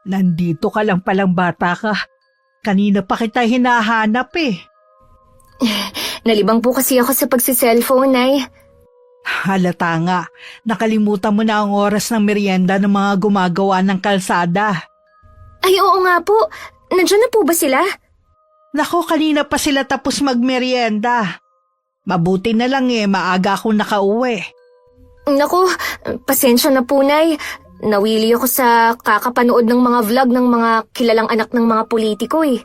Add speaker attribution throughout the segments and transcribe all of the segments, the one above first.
Speaker 1: Nandito ka lang palang bata ka. Kanina pa kita hinahanap eh.
Speaker 2: Nalibang po kasi ako sa pagsiselfone, Nay.
Speaker 1: Halata nga, nakalimutan mo na ang oras ng merienda ng mga gumagawa ng kalsada.
Speaker 2: Ay, oo nga po. Nandiyan na po ba sila?
Speaker 1: Nako, kanina pa sila tapos magmerienda. Mabuti na lang maaga akong nakauwi.
Speaker 2: Naku, pasensya na po, Nay. Nawili ako sa kakapanood ng mga vlog ng mga kilalang anak ng mga politiko eh.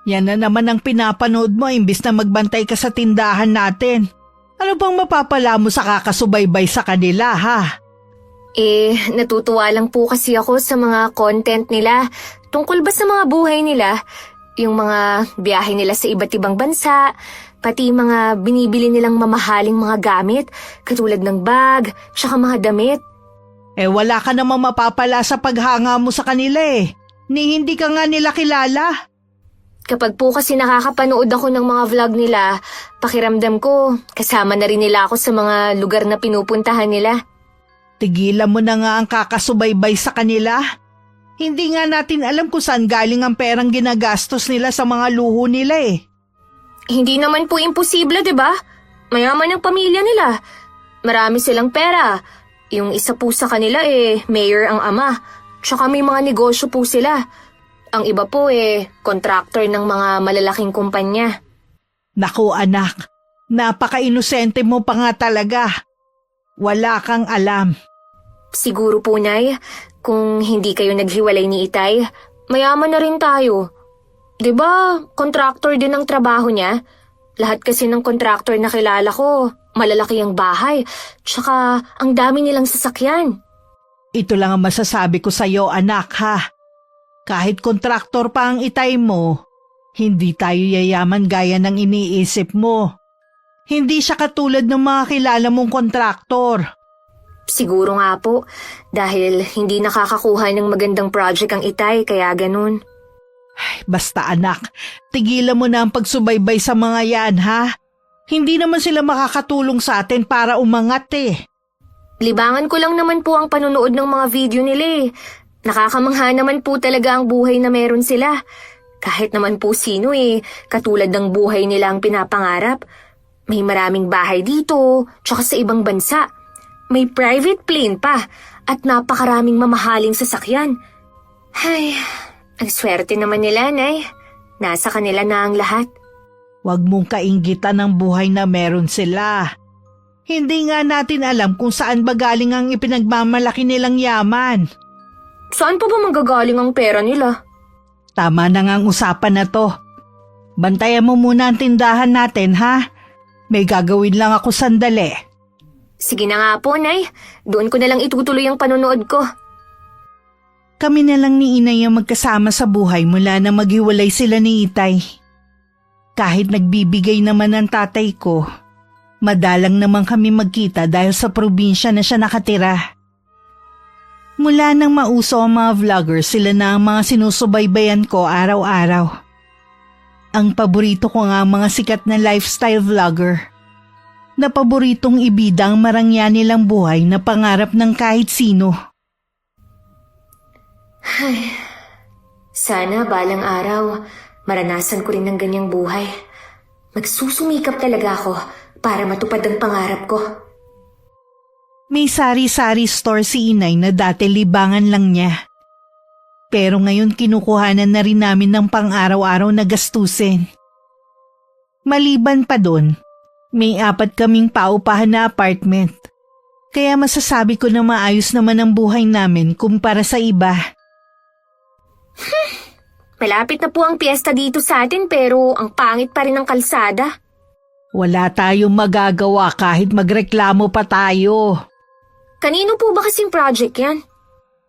Speaker 1: Yan na naman ang pinapanood mo imbis na magbantay ka sa tindahan natin. Ano bang mapapala mo sa kakasubaybay sa kanila, ha?
Speaker 2: Natutuwa lang po kasi ako sa mga content nila. Tungkol ba sa mga buhay nila? Yung mga biyahe nila sa iba't ibang bansa, pati mga binibili nilang mamahaling mga gamit, katulad ng bag, tsaka mga damit.
Speaker 1: Wala ka namang mapapala sa paghanga mo sa kanila eh. Ni hindi ka nga nila kilala.
Speaker 2: Kapag po kasi nakakapanood ako ng mga vlog nila, pakiramdam ko, kasama na rin nila ako sa mga lugar na pinupuntahan nila.
Speaker 1: Tigilan mo na nga ang kakasubaybay sa kanila. Hindi nga natin alam kung saan galing ang perang ginagastos nila sa mga luho nila eh.
Speaker 2: Hindi naman po imposible, 'di ba? Mayaman ang pamilya nila. Marami silang pera. Yung isa po sa kanila mayor ang ama. Tsaka may mga negosyo po sila. Ang iba po contractor ng mga malalaking kumpanya.
Speaker 1: Naku anak, napaka-inosente mo pa nga talaga. Wala kang alam.
Speaker 2: Siguro po, Nay, kung hindi kayo naghiwalay ni Itay, mayaman na rin tayo. 'Di ba, contractor din ang trabaho niya? Lahat kasi ng contractor na kilala ko, malalaki ang bahay, tsaka ang dami nilang sasakyan.
Speaker 1: Ito lang ang masasabi ko sa'yo, anak, ha? Kahit kontraktor pa ang Itay mo, hindi tayo yayaman gaya ng iniisip mo. Hindi siya katulad ng mga kilala mong kontraktor.
Speaker 2: Siguro nga po, dahil hindi nakakakuha ng magandang project ang Itay, kaya ganun.
Speaker 1: Ay, basta anak, tigilan mo na ang pagsubaybay sa mga yan, ha? Hindi naman sila makakatulong sa atin para umangat eh.
Speaker 2: Libangan ko lang naman po ang panonood ng mga video nila eh. Nakakamangha naman po talaga ang buhay na meron sila. Kahit naman po sino katulad ng buhay nila ang pinapangarap. May maraming bahay dito, tsaka sa ibang bansa. May private plane pa, at napakaraming mamahaling sasakyan. Ay, ang swerte naman nila, Nay. Nasa kanila na ang lahat.
Speaker 1: Huwag mong kainggitan ang buhay na meron sila. Hindi nga natin alam kung saan ba galing ang ipinagmamalaki nilang yaman.
Speaker 2: Saan pa ba manggagaling ang pera nila?
Speaker 1: Tama na nga ang usapan na to. Bantayan mo muna ang tindahan natin, ha? May gagawin lang ako sandali.
Speaker 2: Sige na nga po, Nay. Doon ko na lang itutuloy ang panonood ko.
Speaker 1: Kami na lang ni Inay ang magkasama sa buhay mula na maghiwalay sila ni Itay. Kahit nagbibigay naman ang tatay ko, madalang naman kami magkita dahil sa probinsya na siya nakatira. Mula nang mauso ang mga vlogger, sila na ang mga sinusubaybayan ko araw-araw. Ang paborito ko nga ang mga sikat na lifestyle vlogger, na paboritong ibida ang marangya nilang buhay na pangarap ng kahit sino.
Speaker 2: Ay, sana balang araw, maranasan ko rin ng ganyang buhay. Magsusumikap talaga ako para matupad ang pangarap ko.
Speaker 1: May sari-sari store si Inay na dati libangan lang niya. Pero ngayon kinukuhanan na rin namin ng pang-araw-araw na gastusin. Maliban pa doon, may 4 kaming paupahan na apartment. Kaya masasabi ko na maayos naman ang buhay namin kumpara sa iba.
Speaker 2: Malapit na po ang piyesta dito sa atin pero ang pangit pa rin ang kalsada.
Speaker 1: Wala tayong magagawa kahit magreklamo pa tayo.
Speaker 2: Kanino po ba kasing project yan?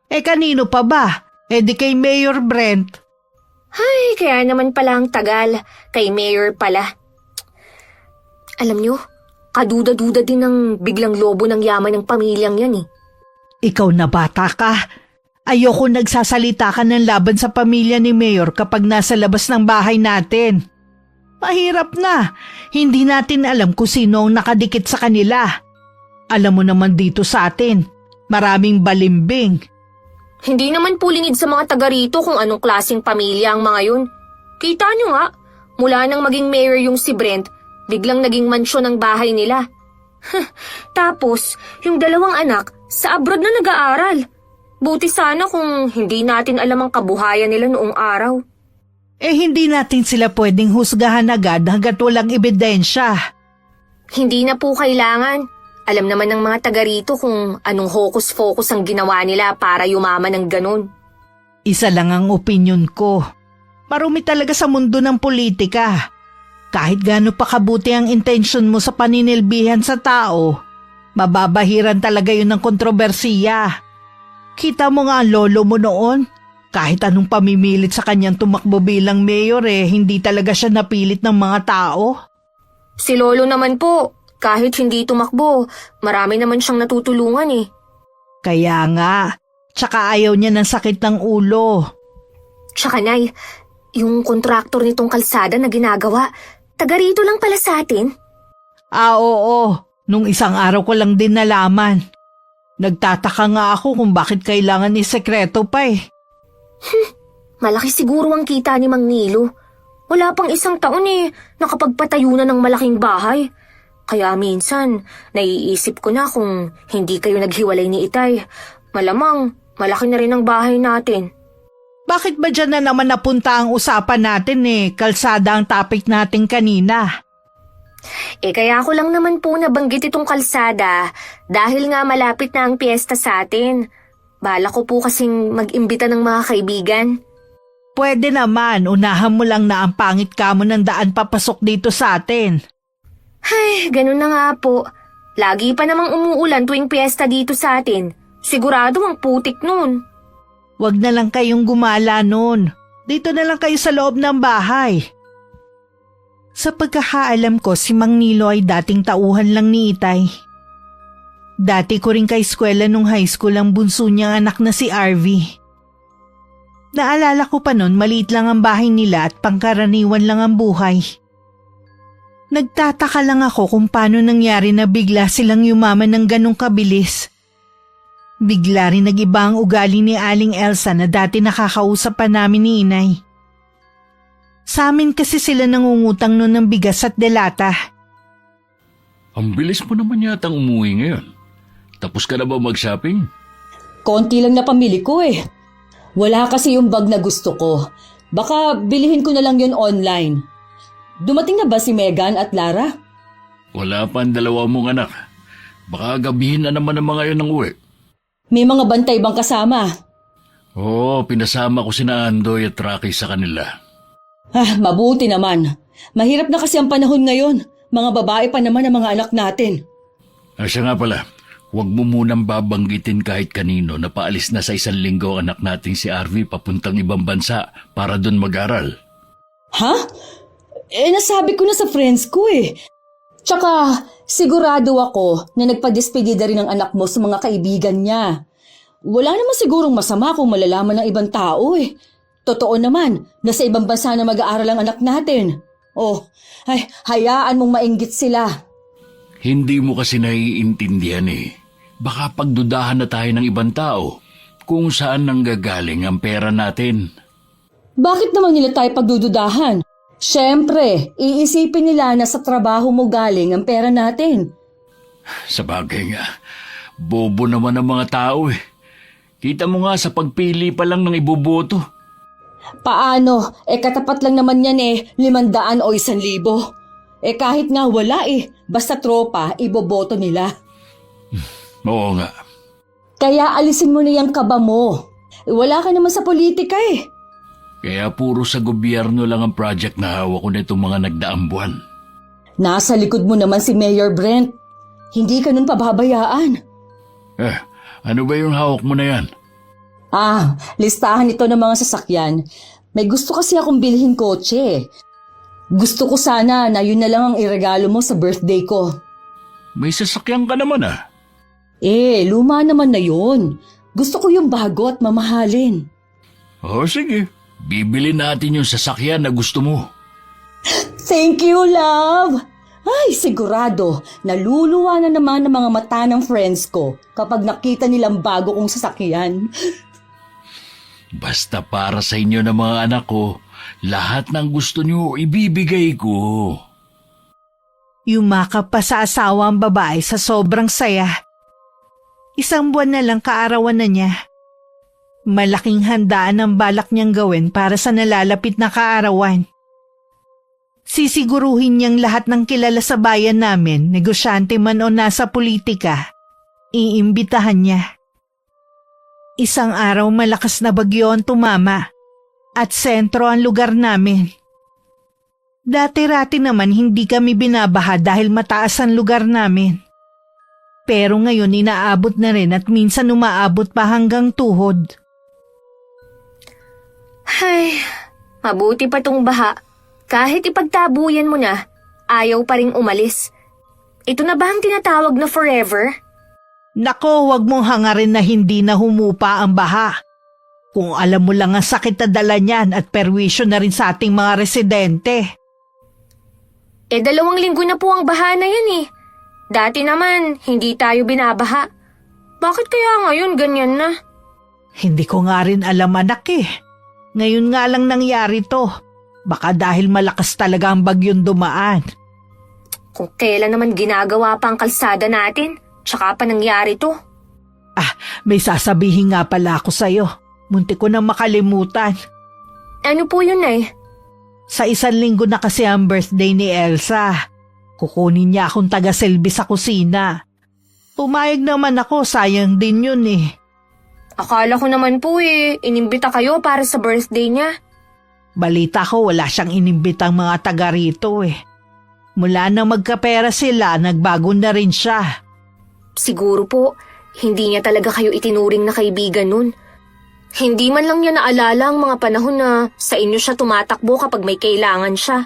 Speaker 1: Kanino pa ba? Di kay Mayor Brent.
Speaker 2: Ay, kaya naman pala ang tagal. Kay Mayor pala. Alam nyo, kaduda-duda din ng biglang lobo ng yaman ng pamilyang yan eh.
Speaker 1: Ikaw na bata ka. Ayoko nagsasalita ka ng laban sa pamilya ni Mayor kapag nasa labas ng bahay natin. Mahirap na. Hindi natin alam kung sino ang nakadikit sa kanila. Alam mo naman dito sa atin, maraming balimbing.
Speaker 2: Hindi naman po lingid sa mga taga rito kung anong klaseng pamilya ang mga yun. Kita nyo nga, mula nang maging mayor yung si Brent, biglang naging mansyon ang bahay nila. Tapos, yung dalawang anak, sa abroad na nag-aaral. Buti sana kung hindi natin alam ang kabuhayan nila noong araw.
Speaker 1: Hindi natin sila pwedeng husgahan agad hanggat walang ebidensya.
Speaker 2: Hindi na po kailangan. Alam naman ng mga taga rito kung anong hokus-focus ang ginawa nila para yumaman ng ganun.
Speaker 1: Isa lang ang opinyon ko. Marumi talaga sa mundo ng politika. Kahit gaano pa kabuti ang intensyon mo sa paninilbihan sa tao, mababahiran talaga yun ng kontrobersiya. Kita mo nga ang lolo mo noon. Kahit anong pamimilit sa kanyang tumakbo bilang mayor hindi talaga siya napilit ng mga tao.
Speaker 2: Si lolo naman po, kahit hindi tumakbo, marami naman siyang natutulungan eh.
Speaker 1: Kaya nga, tsaka ayaw niya ng sakit ng ulo.
Speaker 2: Tsaka nay, yung kontraktor nitong kalsada na ginagawa, taga rito lang pala sa atin.
Speaker 1: Oo. Nung isang araw ko lang din nalaman. Nagtataka nga ako kung bakit kailangan ni sekreto pa eh.
Speaker 2: Malaki siguro ang kita ni Mang Nilo. Wala pang isang taon nakapagpatayo na ng malaking bahay. Kaya minsan, naiisip ko na kung hindi kayo naghiwalay ni Itay. Malamang, malaki na rin ang bahay natin.
Speaker 1: Bakit ba dyan na naman napunta ang usapan natin Kalsada ang topic natin kanina.
Speaker 2: Kaya ko lang naman po nabanggit itong kalsada dahil nga malapit na ang piyesta sa atin. Bala ko po kasing mag-imbita ng mga kaibigan.
Speaker 1: Pwede naman, unahan mo lang na ang pangit ka mo ng daan papasok dito sa atin.
Speaker 2: Ay, ganun na nga po. Lagi pa namang umuulan tuwing piyesta dito sa atin. Sigurado ang putik nun.
Speaker 1: Wag na lang kayong gumala nun. Dito na lang kayo sa loob ng bahay. Sa pagkakaalam ko, si Mang Nilo ay dating tauhan lang ni Itay. Dati ko rin ka-eskwela nung high school ang bunso niyang anak na si Arvie. Naalala ko pa nun, maliit lang ang bahay nila at pangkaraniwan lang ang buhay. Nagtataka lang ako kung paano nangyari na bigla silang yumaman ng ganong kabilis. Bigla rin nag-iba ang ugali ni Aling Elsa na dati nakakausap pa namin ni Inay. Sa amin kasi sila nangungutang nun ng bigas at delata.
Speaker 3: Ang bilis mo naman yatang umuwi ngayon. Tapos ka na ba mag-shopping?
Speaker 4: Konti lang na pamili ko Wala kasi yung bag na gusto ko. Baka bilihin ko na lang yun online. Dumating na ba si Megan at Lara?
Speaker 3: Wala pa ang dalawa mong anak. Baka gabihin na naman ang mga yun ng uwi.
Speaker 4: May mga bantay bang kasama?
Speaker 3: Oo, pinasama ko sina Andoy at Rocky sa kanila.
Speaker 4: Mabuti naman. Mahirap na kasi ang panahon ngayon. Mga babae pa naman ang mga anak natin.
Speaker 3: Siya nga pala, huwag mo munang babanggitin kahit kanino na paalis na sa 1 linggo ang anak nating si Arvie papuntang ibang bansa para doon mag-aral.
Speaker 4: Ha? Nasabi ko na sa friends ko Tsaka, sigurado ako na nagpa-despedida rin ang anak mo sa mga kaibigan niya. Wala naman sigurong masama kung malalaman ng ibang tao Totoo naman, nasa ibang bansa na mag-aaral ang anak natin. Hayaan mong mainggit sila.
Speaker 3: Hindi mo kasi naiintindihan Baka pagdudahan na tayo ng ibang tao kung saan nanggagaling ang pera natin.
Speaker 4: Bakit naman nila tayo pagdududahan? Siyempre, iisipin nila na sa trabaho mo galing ang pera natin.
Speaker 3: Sa bagay nga, bobo naman ang mga tao Kita mo nga sa pagpili pa lang ng iboboto.
Speaker 4: Paano? Katapat lang naman yan 500 o 1,000. Kahit nga wala basta tropa, iboboto nila.
Speaker 3: Oo nga.
Speaker 4: Kaya alisin mo na yung kaba mo. Wala ka naman sa politika
Speaker 3: Kaya puro sa gobyerno lang ang project na hawak ko nitong mga nagdaang buwan.
Speaker 4: Nasa likod mo naman si Mayor Brent. Hindi ka nun pababayaan.
Speaker 3: Ano ba yung hawak mo na yan?
Speaker 4: Listahan ito ng mga sasakyan. May gusto kasi akong bilhin kotse. Gusto ko sana na yun na lang ang iregalo mo sa birthday ko.
Speaker 3: May sasakyan ka naman
Speaker 4: Luma naman na yun. Gusto ko yung bago at mamahalin.
Speaker 3: Sige. Bibili natin yung sasakyan na gusto mo.
Speaker 4: Thank you, love! Ay, sigurado, naluluwa na naman ang mga mata ng friends ko kapag nakita nilang bago kong sasakyan.
Speaker 3: Basta para sa inyo ng mga anak ko, lahat ng gusto niyo ibibigay ko.
Speaker 1: Yumakap pa sa asawa ang babae sa sobrang saya. Isang buwan na lang kaarawan na niya. Malaking handaan ang balak niyang gawin para sa nalalapit na kaarawan. Sisiguruhin niyang lahat ng kilala sa bayan namin, negosyante man o nasa politika, iimbitahan niya. Isang araw malakas na bagyo ang tumama at sentro ang lugar namin. Dati-rati naman hindi kami binabaha dahil mataas ang lugar namin. Pero ngayon inaabot na rin at minsan umaabot pa hanggang tuhod.
Speaker 2: Ay, mabuti pa tong baha. Kahit ipagtabuyan mo na, ayaw pa ring umalis. Ito na ba ang tinatawag na forever?
Speaker 1: Nako, wag mong hangarin na hindi na humupa ang baha. Kung alam mo lang ang sakit na dala niyan at perwisyo na rin sa ating mga residente.
Speaker 2: 2 linggo na po ang baha na yan eh. Dati naman, hindi tayo binabaha. Bakit kaya ngayon ganyan na?
Speaker 1: Hindi ko nga rin alam anak eh. Ngayon nga lang nangyari to. Baka dahil malakas talaga ang bagyong dumaan.
Speaker 2: Kung kailan naman ginagawa pa ang kalsada natin, tsaka pa nangyari to.
Speaker 1: May sasabihin nga pala ako sa'yo. Muntik ko na makalimutan.
Speaker 2: Ano po yun eh?
Speaker 1: Sa 1 linggo na kasi ang birthday ni Elsa. Kukunin niya akong taga-selby sa kusina. Pumayag naman ako, sayang din yun eh.
Speaker 2: Akala ko naman po inimbita kayo para sa birthday niya.
Speaker 1: Balita ko wala siyang inimbitang mga taga rito eh. Mula nang magkapera sila, nagbago na rin siya.
Speaker 2: Siguro po, hindi niya talaga kayo itinuring na kaibigan nun. Hindi man lang niya naalala ang mga panahon na sa inyo siya tumatakbo kapag may kailangan siya.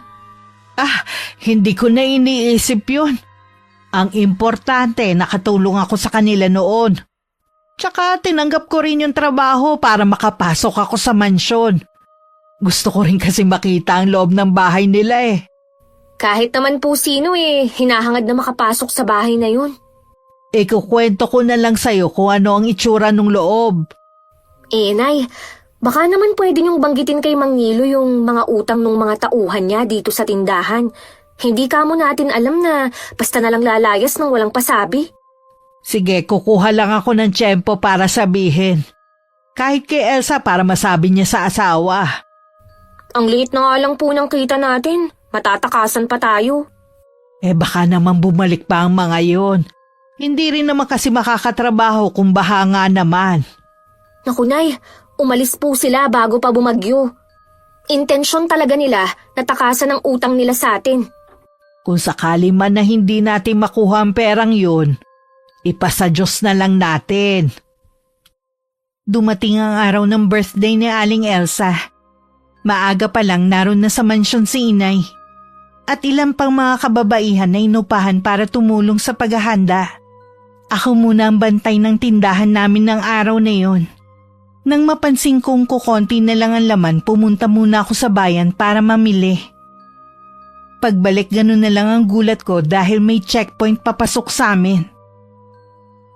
Speaker 1: Hindi ko na iniisip yun. Ang importante, nakatulong ako sa kanila noon. Tsaka tinanggap ko rin yung trabaho para makapasok ako sa mansyon. Gusto ko rin kasi makita ang loob ng bahay nila eh.
Speaker 2: Kahit naman po sino hinahangad na makapasok sa bahay na yun.
Speaker 1: Kukwento ko na lang sa'yo kung ano ang itsura ng loob.
Speaker 2: Nay, baka naman pwede niyong banggitin kay Mang Nilo yung mga utang ng mga tauhan niya dito sa tindahan. Hindi ka mo natin alam na basta na lang lalayas ng walang pasabi.
Speaker 1: Sige, kukuha lang ako ng tiyempo para sabihin. Kahit kay Elsa para masabi niya sa asawa.
Speaker 2: Ang liit na nga lang po ng kita natin. Matatakasan pa tayo.
Speaker 1: Baka naman bumalik pa ang mga yon. Hindi rin naman kasi makakatrabaho kung baha nga naman.
Speaker 2: Naku Nay, umalis po sila bago pa bumagyo. Intensyon talaga nila na takasan ang utang nila sa atin.
Speaker 1: Kung sakali man na hindi natin makuha ang perang yun, ipasa Diyos na lang natin. Dumating ang araw ng birthday ni Aling Elsa. Maaga pa lang naroon na sa mansyon si Inay. At ilang pang mga kababaihan na inupahan para tumulong sa paghahanda. Ako muna ang bantay ng tindahan namin ng araw na yon. Nang mapansin kong kukonti na lang ang laman, pumunta muna ako sa bayan para mamili. Pagbalik ganun na lang ang gulat ko dahil may checkpoint papasok sa amin.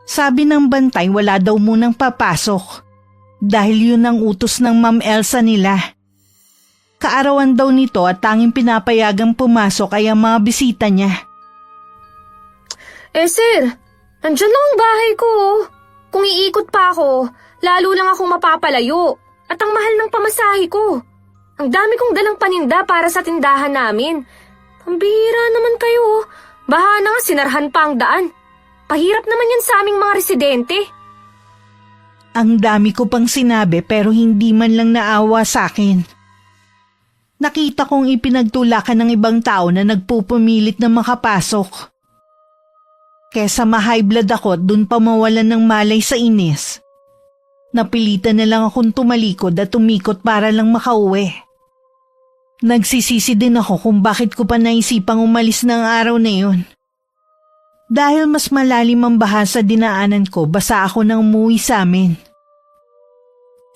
Speaker 1: Sabi ng bantay wala daw munang papasok dahil yun ang utos ng Ma'am Elsa nila. Kaarawan daw nito at tanging pinapayagang pumasok ay ang mga bisita niya.
Speaker 2: Sir, nandyan lang ang bahay ko. Kung iikot pa ako, lalo lang akong mapapalayo. At ang mahal ng pamasahe ko. Ang dami kong dalang paninda para sa tindahan namin. Pambihira naman kayo. Baha na nga sinarhan pa ang daan. Pahirap naman yan sa aming mga residente.
Speaker 1: Ang dami ko pang sinabi pero hindi man lang naawa sa akin. Nakita kong ipinagtulakan ng ibang tao na nagpupumilit na makapasok. Kesa ma-high blood ako at dun pa mawalan ng malay sa inis. Napilitan na lang akong tumalikod at tumikot para lang makauwi. Nagsisisi din ako kung bakit ko pa naisipang umalis ng araw na yun. Dahil mas malalim ang baha sa dinaanan ko, basa ako nang umuwi sa amin.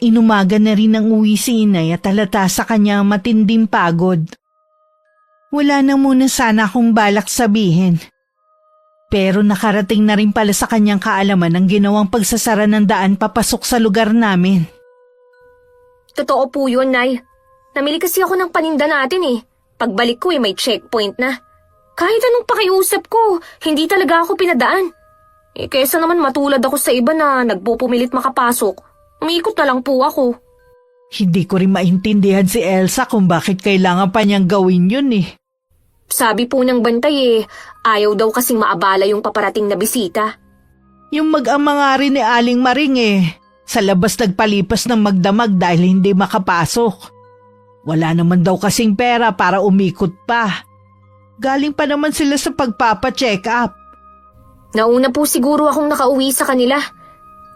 Speaker 1: Inumaga na rin ang uwi si Inay at halata sa kanya ang matinding pagod. Wala na muna sana akong balak sabihin. Pero nakarating na rin pala sa kanyang kaalaman ang ginawang pagsasara ng daan papasok sa lugar namin.
Speaker 2: Totoo po yun, Nay. Namili kasi ako ng paninda natin eh. Pagbalik ko may checkpoint na. Kahit anong pakiusap ko, hindi talaga ako pinadaan. Kaysa naman matulad ako sa iba na nagpupumilit makapasok, umiikot na lang po ako.
Speaker 1: Hindi ko rin maintindihan si Elsa kung bakit kailangan pa niyang gawin yun eh.
Speaker 2: Sabi po ng bantay ayaw daw kasing maabala yung paparating na bisita.
Speaker 1: Yung mag-ama nga rin ni Aling Maring sa labas nagpalipas ng magdamag dahil hindi makapasok. Wala naman daw kasing pera para umikot pa. Galing pa naman sila sa pagpapa-check up.
Speaker 2: Nauna po siguro akong nakauwi sa kanila.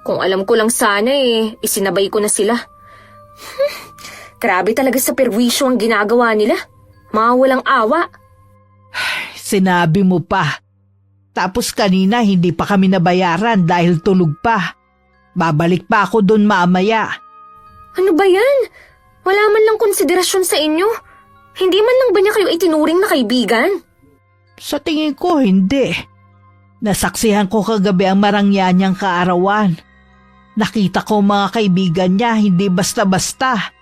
Speaker 2: Kung alam ko lang sana isinabay ko na sila. Grabe talaga sa perwisyo ang ginagawa nila. Mga walang awa.
Speaker 1: Sinabi mo pa. Tapos kanina hindi pa kami nabayaran dahil tulog pa. Babalik pa ako doon mamaya.
Speaker 2: Ano ba yan? Wala man lang konsiderasyon sa inyo. Hindi man lang ba niya kayo itinuring na kaibigan?
Speaker 1: Sa tingin ko hindi. Nasaksihan ko kagabi ang marangya niyang kaarawan. Nakita ko mga kaibigan niya hindi basta-basta.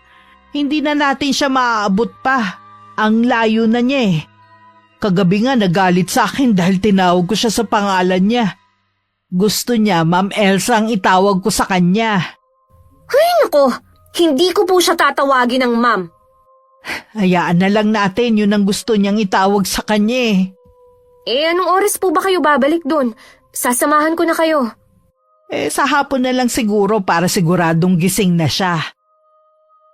Speaker 1: Hindi na natin siya maaabot pa. Ang layo na niya Kagabi nga nagalit sa akin dahil tinawag ko siya sa pangalan niya. Gusto niya Ma'am Elsa ang itawag ko sa kanya.
Speaker 2: Ay nako, hindi ko po siya tatawagin ng ma'am.
Speaker 1: Hayaan na lang natin yun ang gusto niyang itawag sa kanya
Speaker 2: Anong oras po ba kayo babalik dun? Sasamahan ko na kayo.
Speaker 1: Sa hapon na lang siguro para siguradong gising na siya.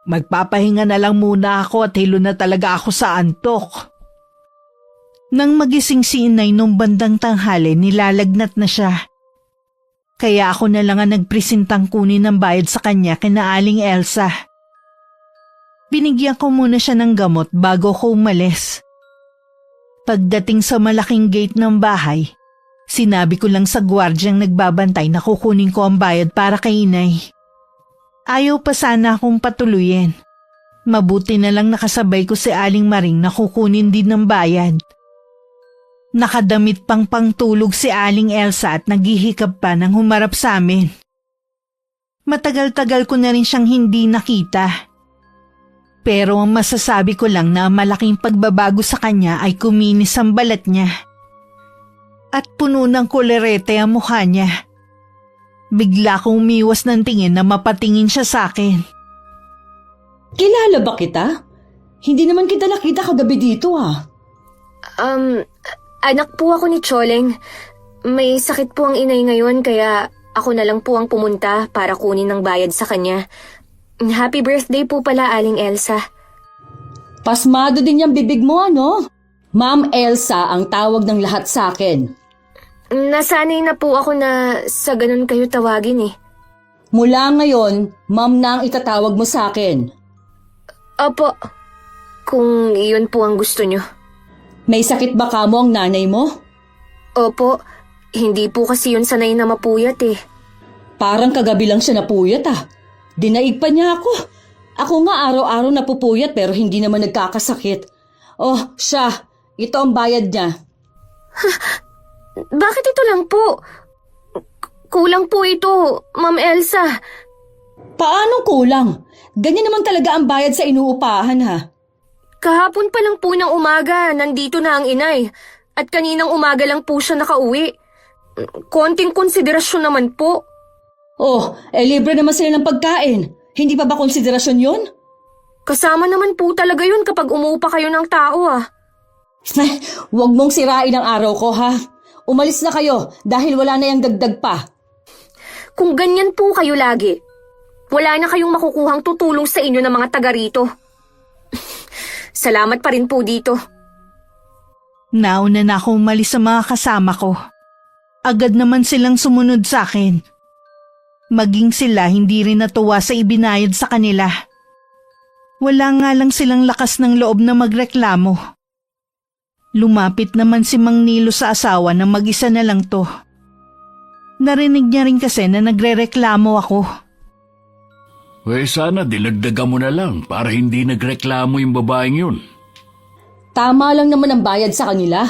Speaker 1: Magpapahinga na lang muna ako at hilo na talaga ako sa antok. Nang magising si inay nung bandang tanghali, nilalagnat na siya. Kaya ako na lang ang nagpresentang kunin ng bayad sa kanya kina Aling Elsa. Binigyan ko muna siya ng gamot bago ko umalis. Pagdating sa malaking gate ng bahay, sinabi ko lang sa gwardyang nagbabantay na kukunin ko ang bayad para kay inay. Ayaw pa sana akong patuluyin. Mabuti na lang nakasabay ko si Aling Maring na kukunin din ng bayad. Nakadamit pang pangtulog si Aling Elsa at naghihikab pa nang humarap sa amin. Matagal-tagal ko na rin siyang hindi nakita. Pero ang masasabi ko lang na malaking pagbabago sa kanya ay kuminis ang balat niya. At puno ng kolerete ang mukha niya. Bigla kong umiwas ng tingin na mapatingin siya sa akin.
Speaker 4: Kilala ba kita? Hindi naman kita nakita kagabi dito
Speaker 2: Anak po ako ni Choleng. May sakit po ang inay ngayon kaya ako na lang po ang pumunta para kunin ng bayad sa kanya. Happy birthday po pala, Aling Elsa.
Speaker 4: Pasmado din yung bibig mo, ano? Ma'am Elsa ang tawag ng lahat sa akin.
Speaker 2: Nasanay na po ako na sa ganun kayo tawagin
Speaker 4: Mula ngayon, ma'am na ang itatawag mo sa akin.
Speaker 2: Opo, kung iyon po ang gusto nyo.
Speaker 4: May sakit ba kamo ang nanay mo?
Speaker 2: Opo, hindi po kasi yun sanay na mapuyat
Speaker 4: Parang kagabi lang siya napuyat Dinaig pa niya ako. Ako nga araw-araw napupuyat pero hindi naman nagkakasakit. Oh, siya. Ito ang bayad niya.
Speaker 2: Bakit ito lang po? Kulang po ito, Ma'am Elsa.
Speaker 4: Paano kulang? Ganyan naman talaga ang bayad sa inuupahan
Speaker 2: Kahapon pa lang po ng umaga, nandito na ang inay. At kaninang umaga lang po siya nakauwi. Konting konsiderasyon naman po.
Speaker 4: Oh, libre naman sila ng pagkain. Hindi pa ba konsiderasyon yun?
Speaker 2: Kasama naman po talaga yun kapag umuupa kayo ng tao
Speaker 4: Huwag mong sirain ang araw ko Umalis na kayo dahil wala na yung dagdag pa.
Speaker 2: Kung ganyan po kayo lagi, wala na kayong makukuhang tutulong sa inyo ng mga taga rito. Salamat pa rin po dito.
Speaker 1: Nauna na ako umalis sa mga kasama ko. Agad naman silang sumunod sa akin. Maging sila hindi rin natuwa sa ibinayad sa kanila. Wala nga lang silang lakas ng loob na magreklamo. Lumapit naman si Mang Nilo sa asawa na mag-isa na lang to. Narinig niya rin kasi na nagrereklamo ako.
Speaker 3: Sana dinagdagan mo na lang para hindi nagreklamo yung babaeng yun.
Speaker 4: Tama lang naman ang bayad sa kanila.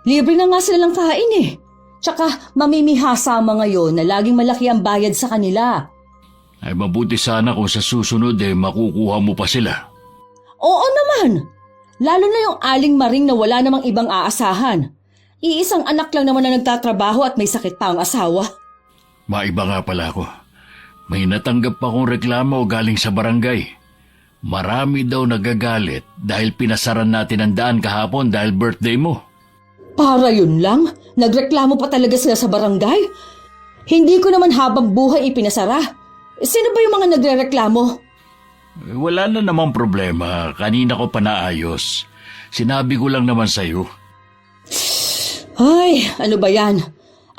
Speaker 4: Libre na nga sila lang kain Tsaka mamimihasa ngayon na laging malaki ang bayad sa kanila.
Speaker 3: Ay mabuti sana kung sa susunod makukuha mo pa sila.
Speaker 4: Oo naman. Lalo na yung Aling Maring na wala namang ibang aasahan. Iisang anak lang naman na nagtatrabaho at may sakit pa ang asawa.
Speaker 3: Maiba nga pala ako. May natanggap pa akong reklamo galing sa barangay. Marami daw nagagalit dahil pinasaran natin ang daan kahapon dahil birthday mo.
Speaker 4: Para yun lang? Nagreklamo pa talaga sila sa barangay? Hindi ko naman habang buhay ipinasara. Sino ba yung mga nagrereklamo?
Speaker 3: Wala na namang problema. Kanina ko pa naayos. Sinabi ko lang naman sa'yo.
Speaker 4: Ay, ano ba yan?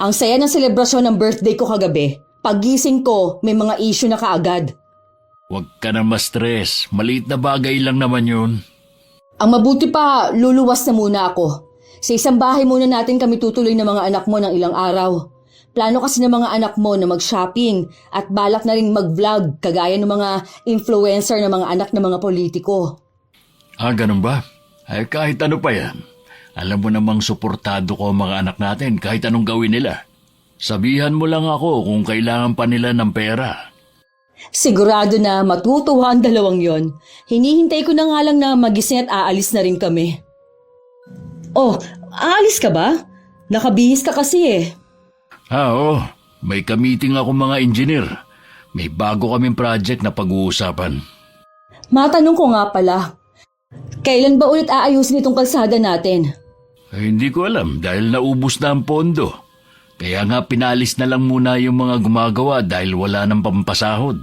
Speaker 4: Ang saya ng selebrasyon ng birthday ko kagabi. Pagising ko, may mga issue na kaagad.
Speaker 3: Huwag ka na ma-stress. Maliit na bagay lang naman yun.
Speaker 4: Ang mabuti pa, luluwas na muna ako. Sa isang bahay muna natin kami tutuloy ng mga anak mo ng ilang araw. Plano kasi ng mga anak mo na mag-shopping at balak na rin mag-vlog kagaya ng mga influencer ng mga anak ng mga politiko.
Speaker 3: Ganun ba? Ay kahit ano pa yan. Alam mo namang suportado ko ang mga anak natin kahit anong gawin nila. Sabihan mo lang ako kung kailangan pa nila ng pera.
Speaker 4: Sigurado na matutuwa ang dalawang yon. Hinihintay ko na nga lang na magising at aalis na rin kami. Oh, aalis ka ba? Nakabihis ka kasi eh.
Speaker 3: Oo. May ka-meeting ako mga engineer. May bago kaming project na pag-uusapan.
Speaker 4: Matanong ko nga pala, kailan ba ulit aayusin itong kalsada natin?
Speaker 3: Hindi ko alam dahil naubos na ang pondo. Kaya nga pinalis na lang muna yung mga gumagawa dahil wala nang pampasahod.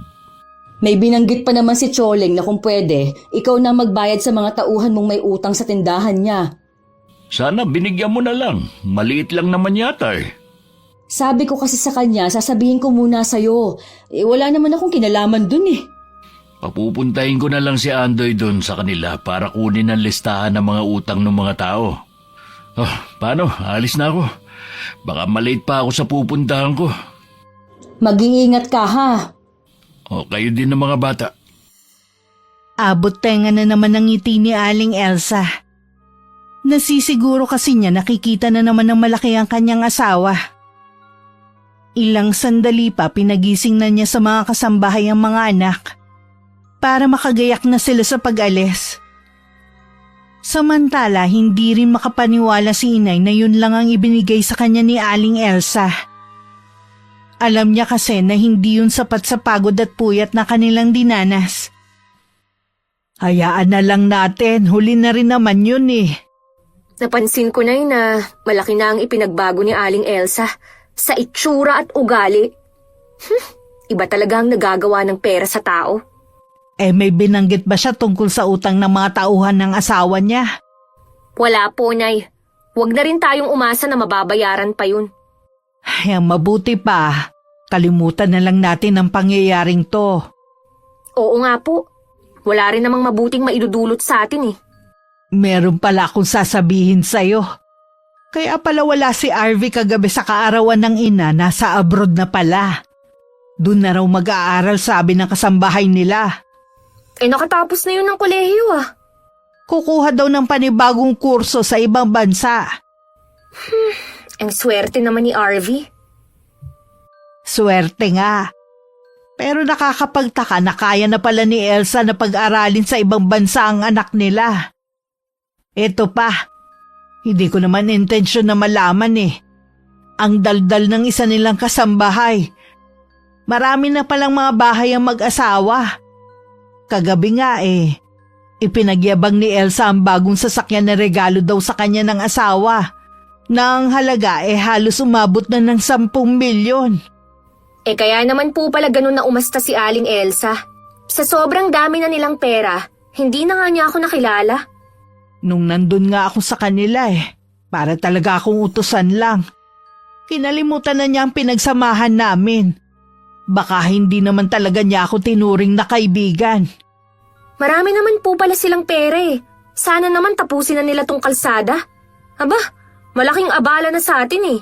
Speaker 4: May binanggit pa naman si Choleng na kung pwede, ikaw na magbayad sa mga tauhan mong may utang sa tindahan niya.
Speaker 3: Sana binigyan mo na lang. Maliit lang naman yata eh.
Speaker 4: Sabi ko kasi sa kanya, sasabihin ko muna sa'yo. Wala naman akong kinalaman dun eh.
Speaker 3: Papupuntahin ko na lang si Andoy doon sa kanila para kunin ang listahan ng mga utang ng mga tao. Oh, paano? Alis na ako. Baka malate pa ako sa pupuntahan ko.
Speaker 4: Mag-iingat ka ha.
Speaker 3: O kayo din ng mga bata.
Speaker 1: Abot tenga na naman ang ngiti ni Aling Elsa. Nasisiguro kasi niya nakikita na naman ng malaki ang kanyang asawa. Ilang sandali pa pinagising na niya sa mga kasambahay ang mga anak para makagayak na sila sa pag-alis. Samantala, hindi rin makapaniwala si inay na yun lang ang ibinigay sa kanya ni Aling Elsa. Alam niya kasi na hindi yun sapat sa pagod at puyat na kanilang dinanas. Hayaan na lang natin, huli na rin naman yun eh.
Speaker 2: Napansin ko na malaki na ang ipinagbago ni Aling Elsa sa itsura at ugali. Iba talaga ang nagagawa ng pera sa tao.
Speaker 1: May binanggit ba siya tungkol sa utang ng mga tauhan ng asawa niya?
Speaker 2: Wala po, Nay. Huwag na rin tayong umasa na mababayaran pa yun.
Speaker 1: Ay, ang mabuti pa. Kalimutan na lang natin ang pangyayaring to.
Speaker 2: Oo nga po. Wala rin namang mabuting maidudulot sa atin eh.
Speaker 1: Meron pala akong sasabihin sa'yo. Kaya pala wala si Arvie kagabi sa kaarawan ng ina, nasa abroad na pala. Doon na raw mag-aaral, sabi ng kasambahay nila.
Speaker 2: Nakatapos na yun ng kolehiyo ah.
Speaker 1: Kukuha daw ng panibagong kurso sa ibang bansa.
Speaker 2: Ang swerte naman ni Arvie.
Speaker 1: Swerte nga. Pero nakakapagtaka na kaya na pala ni Elsa na pag-aralin sa ibang bansa ang anak nila. Eto pa, hindi ko naman intensyon na malaman eh. Ang daldal ng isa nilang kasambahay. Marami na palang mga bahay ang mag-asawa. Kagabi nga ipinagyabang ni Elsa ang bagong sasakyan na regalo daw sa kanya ng asawa. Na ang halaga halos umabot na ng 10 milyon.
Speaker 2: Kaya naman po pala ganun na umasta si Aling Elsa. Sa sobrang dami na nilang pera, hindi na nga niya ako nakilala.
Speaker 1: Nung nandun nga ako sa kanila para talaga akong utusan lang. Kinalimutan na niya ang pinagsamahan namin. Baka hindi naman talaga niya ako tinuring na kaibigan.
Speaker 2: Marami naman po pala silang pera eh. Sana naman tapusin na nila tong kalsada. Aba, malaking abala na sa atin eh.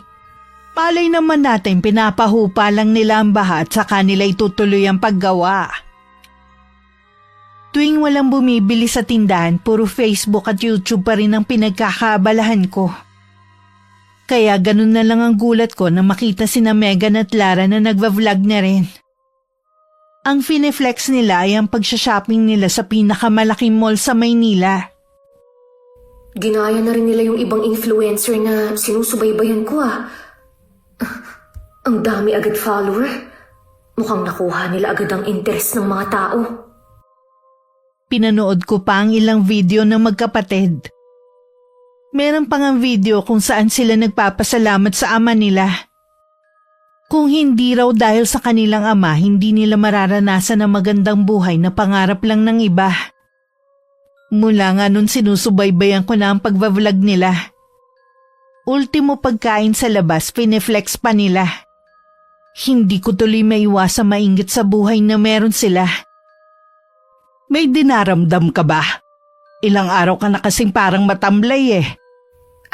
Speaker 1: Palay naman natin pinapahupa lang nila ang baha at saka nila itutuloy ang paggawa. Tuwing walang bumibili sa tindahan, puro Facebook at YouTube pa rin ang pinagkakaabalahan ko. Kaya ganun na lang ang gulat ko na makita sina Megan at Lara na nagva-vlog na rin. Ang fineflex nila ay ang pagsha-shopping nila sa pinakamalaking mall sa Maynila.
Speaker 2: Ginaya na rin nila yung ibang influencer na sinusubaybayan ko Ang dami agad follower. Mukhang nakuha nila agad ang interest ng mga tao.
Speaker 1: Pinanood ko pa ang ilang video ng magkapatid. Meron pang ang video kung saan sila nagpapasalamat sa ama nila. Kung hindi raw dahil sa kanilang ama, hindi nila mararanasan ang magandang buhay na pangarap lang ng iba. Mula nga nun sinusubaybayan ko na ang pagbablog nila. Ultimo pagkain sa labas, pineflex pa nila. Hindi ko tuloy maiwasang mainggit sa buhay na meron sila. May dinaramdam ka ba? Ilang araw ka na kasing parang matamlay eh.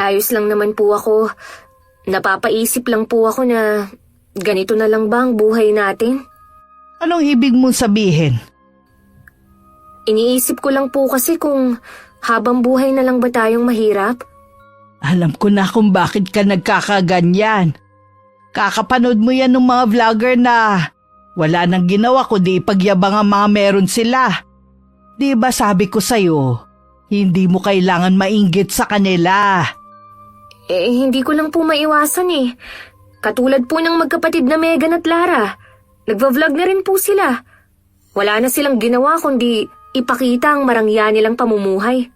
Speaker 2: Ayos lang naman po ako. Napapaisip lang po ako na ganito na lang ba ang buhay natin?
Speaker 1: Anong ibig mong sabihin?
Speaker 2: Iniisip ko lang po kasi kung habang buhay na lang ba tayong mahirap?
Speaker 1: Alam ko na kung bakit ka nagkakaganyan. Kakapanood mo yan ng mga vlogger na wala nang ginawa kundi ipagyabang ang mga meron sila. Di ba sabi ko sa'yo, hindi mo kailangan mainggit sa kanila.
Speaker 2: Hindi ko lang po maiwasan Katulad po ng magkapatid na Megan at Lara. Nagva-vlog na rin po sila. Wala na silang ginawa kundi ipakita ang marangya nilang pamumuhay.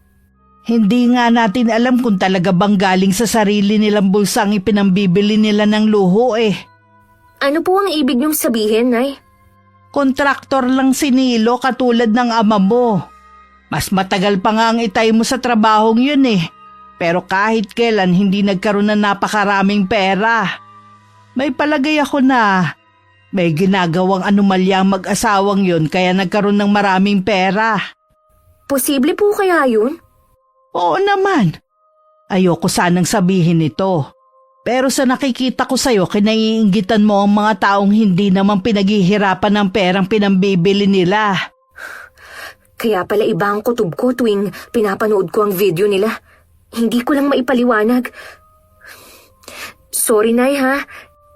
Speaker 1: Hindi nga natin alam kung talaga bang galing sa sarili nilang bulsa ang ipinambibili nila ng luho eh.
Speaker 2: Ano po ang ibig niyong sabihin, Nay?
Speaker 1: Kontraktor lang si Nilo katulad ng ama mo. Mas matagal pa nga ang itay mo sa trabahong yun eh. Pero kahit kailan hindi nagkaroon ng napakaraming pera. May palagay ako na may ginagawang anomalya ang mag-asawang yun kaya nagkaroon ng maraming pera.
Speaker 2: Posible po kaya yun?
Speaker 1: Oo naman. Ayoko sanang sabihin ito. Pero sa nakikita ko sa'yo, kinaiinggitan mo ang mga taong hindi naman pinaghihirapan ng perang pinambibili nila.
Speaker 2: Kaya pala iba ang kutob ko tuwing pinapanood ko ang video nila. Hindi ko lang maipaliwanag. Sorry, Nay ha.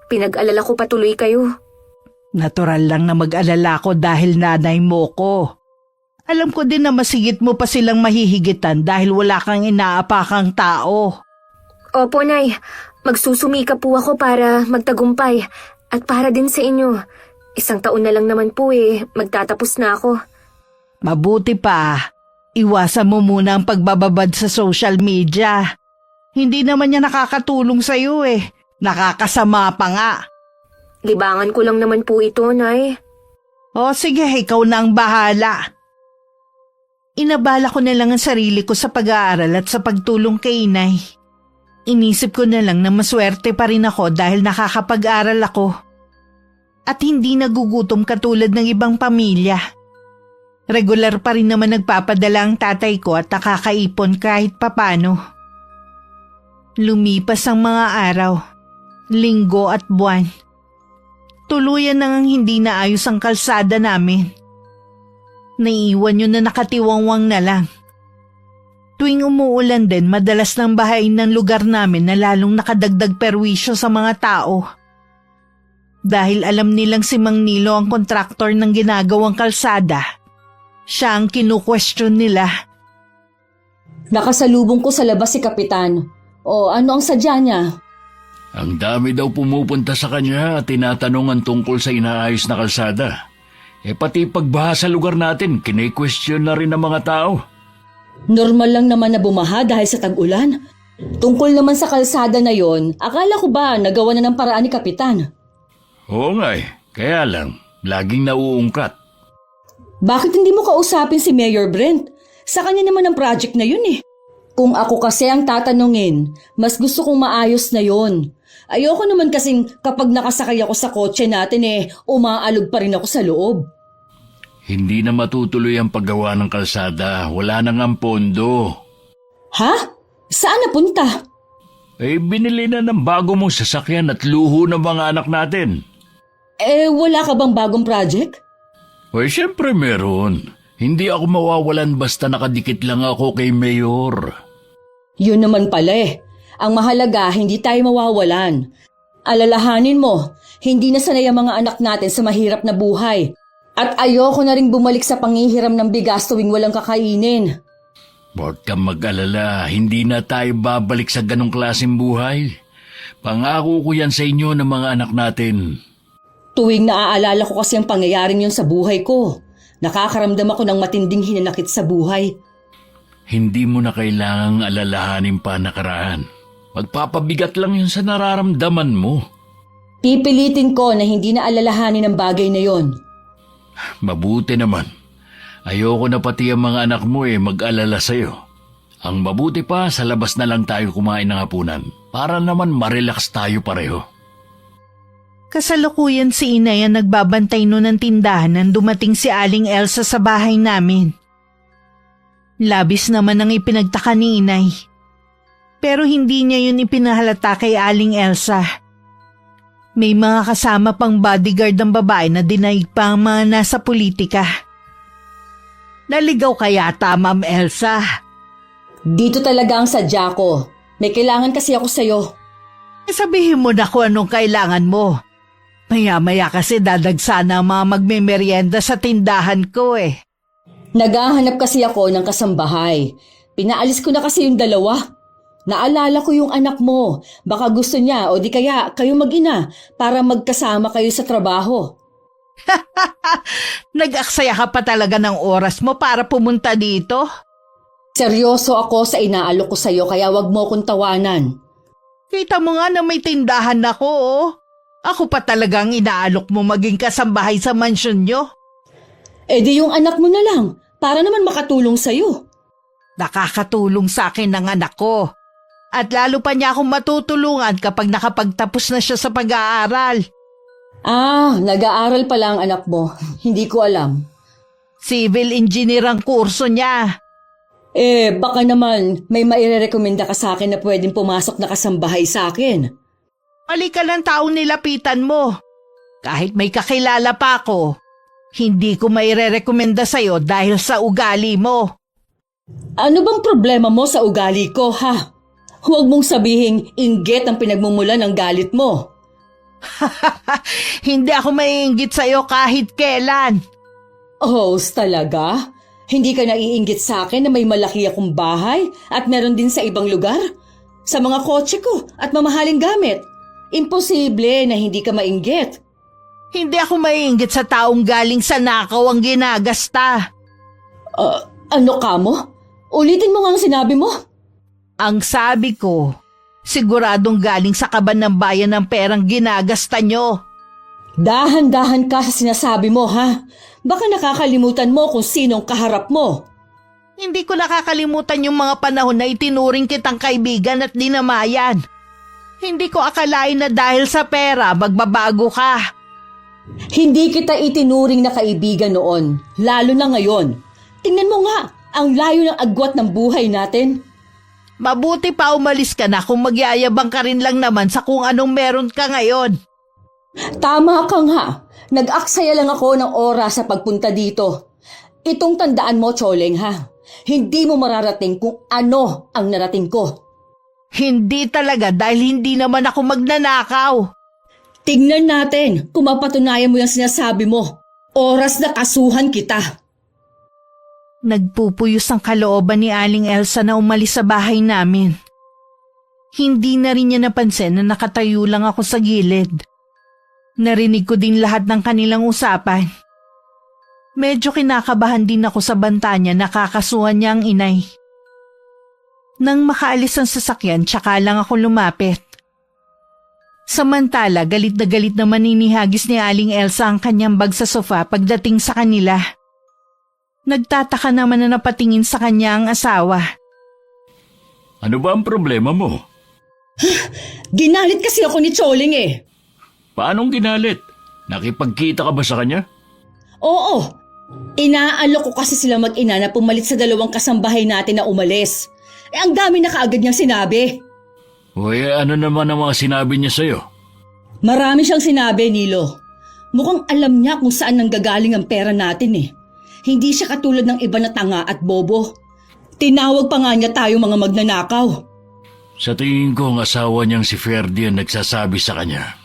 Speaker 2: Pinag-alala ko patuloy kayo.
Speaker 1: Natural lang na mag-alala ko dahil nanay mo ko. Alam ko din na masigit mo pa silang mahihigitan dahil wala kang inaapakang tao.
Speaker 2: Opo, Nay. Magsusumika po ako para magtagumpay at para din sa inyo. 1 taon na lang naman po magtatapos na ako.
Speaker 1: Mabuti pa. Iwasan mo muna ang pagbababad sa social media. Hindi naman niya nakakatulong sa'yo Nakakasama pa nga.
Speaker 2: Libangan ko lang naman po ito, Nay.
Speaker 1: O sige, ikaw na ang bahala. Inabala ko na lang ang sarili ko sa pag-aaral at sa pagtulong kay Inay. Inisip ko na lang na maswerte pa rin ako dahil nakakapag-aral ako. At hindi nagugutom katulad ng ibang pamilya. Regular pa rin naman nagpapadala ang tatay ko at nakakaipon kahit papano. Lumipas ang mga araw, linggo at buwan. Tuluyan nang hindi naayos ang kalsada namin. Naiiwan yun na nakatiwangwang na lang. Tuwing umuulan din, madalas nang bahain ng lugar namin na lalong nakadagdag perwisyo sa mga tao. Dahil alam nilang si Mang Nilo ang kontraktor ng ginagawang kalsada, siya ang kinu-question nila.
Speaker 4: Nakasalubong ko sa labas si Kapitan. O ano ang sadya niya?
Speaker 3: Ang dami daw pumupunta sa kanya at tinatanungan tungkol sa inaayos na kalsada. Pati pagbaha sa lugar natin, kine-question na rin ng mga tao.
Speaker 4: Normal lang naman na bumaha dahil sa tag-ulan. Tungkol naman sa kalsada na yon, akala ko ba nagawa na ng paraan ni Kapitan?
Speaker 3: Oo nga kaya lang, laging nauungkat.
Speaker 4: Bakit hindi mo kausapin si Mayor Brent? Sa kanya naman ang project na yun Kung ako kasi ang tatanungin, mas gusto kong maayos na yon. Ayoko naman kasing kapag nakasakay ako sa kotse natin umaalog pa rin ako sa loob.
Speaker 3: Hindi na matutuloy ang paggawa ng kalsada, wala nang ang pondo.
Speaker 4: Ha? Saan napunta?
Speaker 3: Binili na ng bago mong sasakyan at luho ng mga anak natin.
Speaker 4: Wala ka bang bagong project?
Speaker 3: Siyempre meron. Hindi ako mawawalan basta nakadikit lang ako kay Mayor.
Speaker 4: Yun naman pala Ang mahalaga, hindi tayo mawawalan. Alalahanin mo, hindi na sanay ang mga anak natin sa mahirap na buhay. At ayoko na rin bumalik sa panghihiram ng bigas tuwing walang kakainin.
Speaker 3: Huwag kang mag-alala, hindi na tayo babalik sa ganong klaseng buhay. Pangako ko yan sa inyo ng mga anak natin.
Speaker 4: Tuwing naaalala ko kasi ang pangyayaring yun sa buhay ko, nakakaramdam ako ng matinding hinanakit sa buhay.
Speaker 3: Hindi mo na kailangang alalahanin pa nakaraan. Magpapabigat lang yun sa nararamdaman mo.
Speaker 4: Pipilitin ko na hindi na alalahanin ang bagay na yon.
Speaker 3: Mabuti naman. Ayoko na pati ang mga anak mo mag-alala sa'yo. Ang mabuti pa, sa labas na lang tayo kumain ng hapunan para naman marelax tayo pareho.
Speaker 1: Kasalukuyan si inay ang nagbabantay noon ng tindahan nang dumating si Aling Elsa sa bahay namin. Labis naman ang ipinagtaka ni inay. Pero hindi niya yun ipinahalata kay Aling Elsa. May mga kasama pang bodyguard ng babae na dinaig pa ang mga nasa politika. Naligaw ka yata, Ma'am Elsa.
Speaker 4: Dito talaga ang sadya ko. May kailangan kasi ako sa'yo.
Speaker 1: Sabihin mo na kung anong kailangan mo. Maya-maya kasi dadagsana ang mga magmemeryenda sa tindahan ko
Speaker 4: Naghahanap kasi ako ng kasambahay. Pinaalis ko na kasi yung dalawa. Naalala ko yung anak mo. Baka gusto niya o di kaya kayo mag-ina para magkasama kayo sa trabaho.
Speaker 1: Nag-aksaya ka pa talaga ng oras mo para pumunta dito?
Speaker 4: Seryoso ako sa inaalok ko sa'yo kaya wag mo kong tawanan.
Speaker 1: Kita mo nga na may tindahan ako Ako pa talagang inaalok mo maging kasambahay sa mansyon nyo.
Speaker 4: Di yung anak mo na lang para naman makatulong sa'yo.
Speaker 1: Nakakatulong sa akin ng anak ko. At lalo pa niya akong matutulungan kapag nakapagtapos na siya sa pag-aaral.
Speaker 4: Nag-aaral pala ang anak mo. Hindi ko alam.
Speaker 1: Civil engineer ang kurso niya.
Speaker 4: Baka naman may mairerekomenda ka sa akin na pwedeng pumasok na kasambahay sa akin.
Speaker 1: Mali ka ng taong nilapitan mo. Kahit may kakilala pa ako, hindi ko mairerekomenda sa'yo dahil sa ugali mo.
Speaker 4: Ano bang problema mo sa ugali ko, ha? Huwag mong sabihing inggit ang pinagmumulan ng galit mo.
Speaker 1: Hindi ako maiinggit sa'yo kahit kailan.
Speaker 4: Talaga? Hindi ka naiinggit sa akin na may malaki akong bahay at meron din sa ibang lugar? Sa mga kotse ko at mamahaling gamit? Imposible na hindi ka mainggit.
Speaker 1: Hindi ako maiinggit sa taong galing sa nakaw ang ginagasta.
Speaker 4: Ano ka mo? Ulitin mo nga ang sinabi mo.
Speaker 1: Ang sabi ko, siguradong galing sa kaban ng bayan ng perang ginagasta nyo.
Speaker 4: Dahan-dahan ka sa sinasabi mo, ha? Baka nakakalimutan mo kung sinong kaharap mo.
Speaker 1: Hindi ko nakakalimutan yung mga panahon na itinuring kitang kaibigan at dinamayan. Hindi ko akalain na dahil sa pera magbabago ka.
Speaker 4: Hindi kita itinuring na kaibigan noon, lalo na ngayon. Tingnan mo nga, ang layo ng agwat ng buhay natin.
Speaker 1: Mabuti pa umalis ka na kung magyayabang ka rin lang naman sa kung anong meron ka ngayon.
Speaker 4: Tama ka nga, nag-aksaya lang ako ng oras sa pagpunta dito. Itong tandaan mo, Choleng, ha? Hindi mo mararating kung ano ang narating ko.
Speaker 1: Hindi talaga dahil hindi naman ako magnanakaw.
Speaker 4: Tingnan natin kung mapatunayan mo yung sinasabi mo. Oras na kasuhan kita.
Speaker 1: Nagpupuyos ang kalooban ni Aling Elsa na umalis sa bahay namin. Hindi na rin niya napansin na nakatayo lang ako sa gilid. Narinig ko din lahat ng kanilang usapan. Medyo kinakabahan din ako sa banta niya na kakasuhan niya ang inay. Nang makaalis ang sasakyan, tsaka lang ako lumapit. Samantala, galit na galit naman ninihagis ni Aling Elsa ang kanyang bag sa sofa pagdating sa kanila. Nagtataka naman na napatingin sa kanya ang asawa.
Speaker 3: Ano ba ang problema mo?
Speaker 4: Ginalit kasi ako ni Choleng
Speaker 3: Paanong ginalit? Nakipagkita ka ba sa kanya?
Speaker 4: Oo. Inaalok ko kasi sila mag-ina na pumalit sa dalawang kasambahay natin na umalis. Ang dami na kaagad niyang sinabi.
Speaker 3: Uy, ano naman ang mga sinabi niya sa'yo?
Speaker 4: Marami siyang sinabi, Nilo. Mukhang alam niya kung saan nanggagaling ang pera natin Hindi siya katulad ng iba na tanga at bobo. Tinawag pa nga niya tayo mga magnanakaw.
Speaker 3: Sa tingin ko ang asawa niyang si Ferdy ang nagsasabi sa kanya.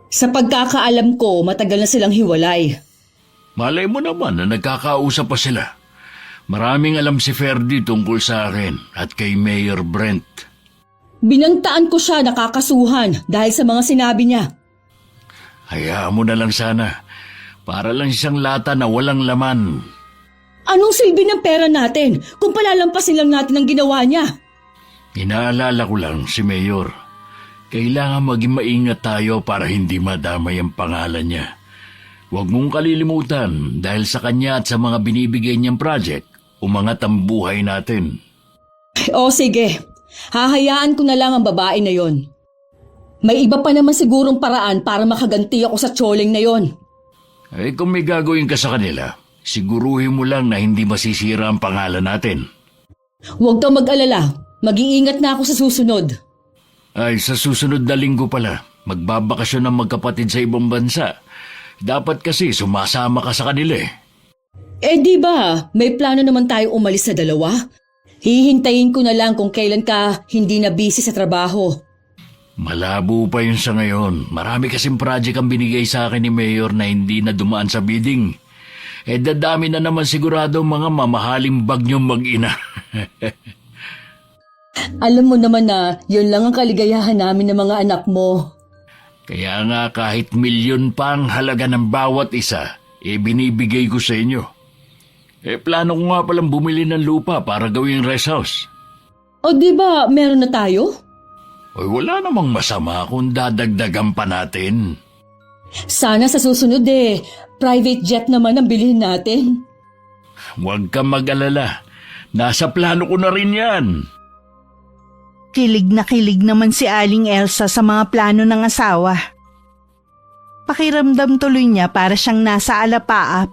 Speaker 4: Sa pagkakaalam ko, matagal na silang hiwalay.
Speaker 3: Malay mo naman na nagkakausap pa sila. Maraming alam si Ferdy tungkol sa akin at kay Mayor Brent.
Speaker 4: Binantaan ko siya nakakasuhan dahil sa mga sinabi niya.
Speaker 3: Hayaan mo na lang sana. Para lang siyang lata na walang laman.
Speaker 4: Anong silbi ng pera natin kung palalampasin lang natin ang ginawa niya?
Speaker 3: Inaalala ko lang si Mayor. Kailangan maging maingat tayo para hindi madamay ang pangalan niya. Huwag mong kalilimutan dahil sa kanya at sa mga binibigay niyang project, umangat ang buhay natin.
Speaker 4: O sige, hahayaan ko na lang ang babae na yon. May iba pa naman sigurong paraan para makaganti ako sa tsoling na yon.
Speaker 3: Eh kung may gagawin ka sa kanila, siguruhin mo lang na hindi masisira ang pangalan natin.
Speaker 4: Huwag kang mag-alala, mag-iingat na ako sa susunod.
Speaker 3: Ay, sa susunod na linggo pala, magbabakasyon ng magkapatid sa ibang bansa. Dapat kasi sumasama ka sa kanila eh.
Speaker 4: Eh di ba, may plano naman tayo umalis sa dalawa? Hihintayin ko na lang kung kailan ka hindi na busy sa trabaho.
Speaker 3: Malabo pa yun sa ngayon. Marami kasing project ang binigay sa akin ni Mayor na hindi na dumaan sa bidding. Eh dadami na naman sigurado mga mamahaling bagyong mag-ina.
Speaker 4: Alam mo naman na yun lang ang kaligayahan namin ng mga anak mo.
Speaker 3: Kaya nga kahit milyon pa ang halaga ng bawat isa, binibigay ko sa inyo. Plano ko nga palang bumili ng lupa para gawing rest house.
Speaker 4: O di ba meron na tayo?
Speaker 3: Wala namang masama kung dadagdagan pa natin.
Speaker 4: Sana sa susunod private jet naman ang bilhin natin.
Speaker 3: Huwag kang mag-alala. Nasa plano ko na rin yan.
Speaker 1: Kilig na kilig naman si Aling Elsa sa mga plano ng asawa. Pakiramdam tuloy niya para siyang nasa alapaap.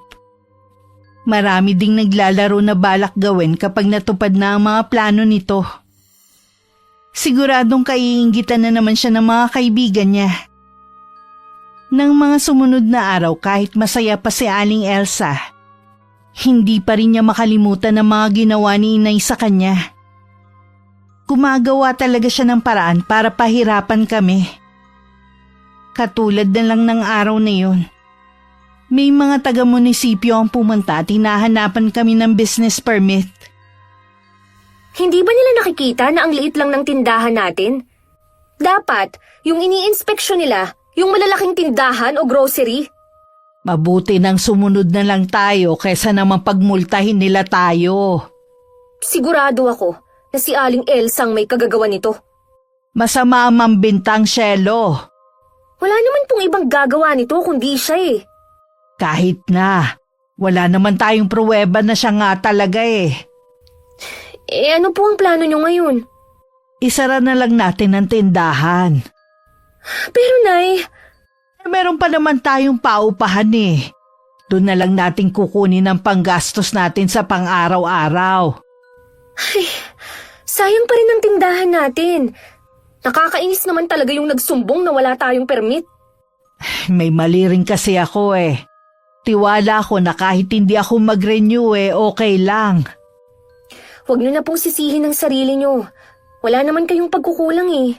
Speaker 1: Marami ding naglalaro na balak gawin kapag natupad na ang mga plano nito. Siguradong kaiinggitan na naman siya ng mga kaibigan niya. Nang mga sumunod na araw kahit masaya pa si Aling Elsa, hindi pa rin niya makalimutan ang mga ginawa ni Inay sa kanya. Gumagawa talaga siya ng paraan para pahirapan kami. Katulad na lang ng araw na yun. May mga taga-munisipyo ang pumunta at hinahanapan kami ng business permit.
Speaker 2: Hindi ba nila nakikita na ang liit lang ng tindahan natin? Dapat, yung ini-inspeksyon nila, yung malalaking tindahan o grocery.
Speaker 1: Mabuti nang sumunod na lang tayo kaysa naman pagmultahin nila tayo.
Speaker 2: Sigurado ako na si Aling Elsang may kagagawa nito.
Speaker 1: Masama ang mambintang, Shelo.
Speaker 2: Wala naman pong ibang gagawa nito kundi siya eh.
Speaker 1: Kahit na, wala naman tayong pruweba na siya nga talaga eh.
Speaker 2: Ano po ang plano nyo ngayon?
Speaker 1: Isara na lang natin ang tindahan.
Speaker 2: Pero Nay,
Speaker 1: Meron pa naman tayong paupahan eh. Doon na lang natin kukunin ang panggastos natin sa pang-araw-araw.
Speaker 2: sayang pa rin ang tindahan natin. Nakakainis naman talaga yung nagsumbong na wala tayong permit.
Speaker 1: May mali rin kasi ako eh. Tiwala ko na kahit hindi ako mag-renew okay lang.
Speaker 2: Huwag nyo na pong sisihin ang sarili nyo. Wala naman kayong pagkukulang eh.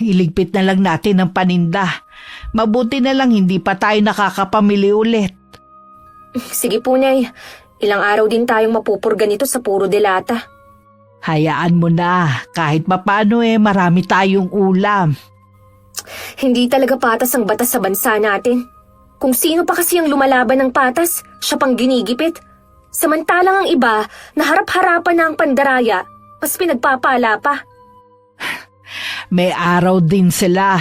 Speaker 1: Iligpit na lang natin ang paninda. Mabuti na lang hindi pa tayo nakakapamili ulit.
Speaker 2: Sige po, Nay. Ilang araw din tayong mapupurga nito sa puro delata.
Speaker 1: Hayaan mo na. Kahit papaano marami tayong ulam.
Speaker 2: Hindi talaga patas ang batas sa bansa natin. Kung sino pa kasi ang lumalaban ng patas, siya pang ginigipit. Samantalang ang iba, na harap-harapan na ang pandaraya, mas pinagpapala pa.
Speaker 1: May araw din sila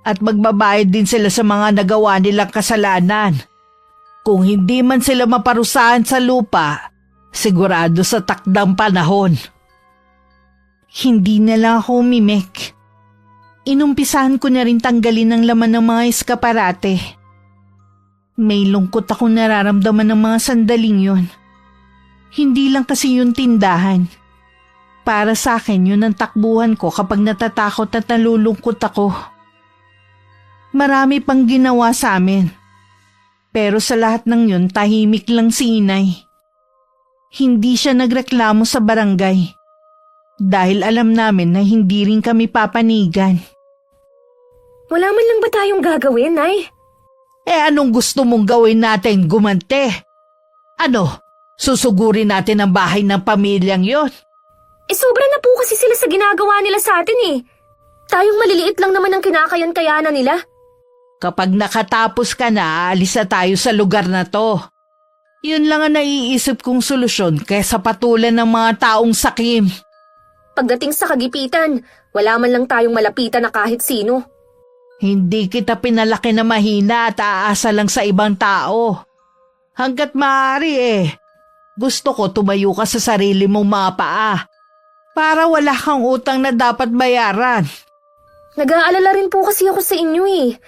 Speaker 1: at magbabayad din sila sa mga nagawa nilang kasalanan. Kung hindi man sila maparusahan sa lupa, sigurado sa takdang panahon. Hindi na lang ako umimik. Inumpisahan ko na rin tanggalin ang laman ng mga eskaparate. May lungkot akong nararamdaman ng mga sandaling yun. Hindi lang kasi yung tindahan. Para sa akin yun ang takbuhan ko kapag natatakot at nalulungkot ako. Marami pang ginawa sa amin. Pero sa lahat ng yun, tahimik lang si Inay. Hindi siya nagreklamo sa barangay. Dahil alam namin na hindi rin kami papanigan.
Speaker 2: Wala man lang ba tayong gagawin, Nay?
Speaker 1: Anong gusto mong gawin natin, gumante? Ano, susugurin natin ang bahay ng pamilyang yon?
Speaker 2: Sobra na po kasi sila sa ginagawa nila sa atin eh. Tayong maliliit lang naman ang kinakayan-kayanan nila.
Speaker 1: Kapag nakatapos ka na, aalis na tayo sa lugar na to. Yun lang ang naiisip kong solusyon kaysa patulan ng mga taong sakim.
Speaker 2: Pagdating sa kagipitan, wala man lang tayong malapitan na kahit sino.
Speaker 1: Hindi kita pinalaki na mahina at aasa lang sa ibang tao. Hanggat maaari gusto ko tumayo ka sa sarili mong mga paa para wala kang utang na dapat bayaran.
Speaker 2: Nag-aalala rin po kasi ako sa inyo eh.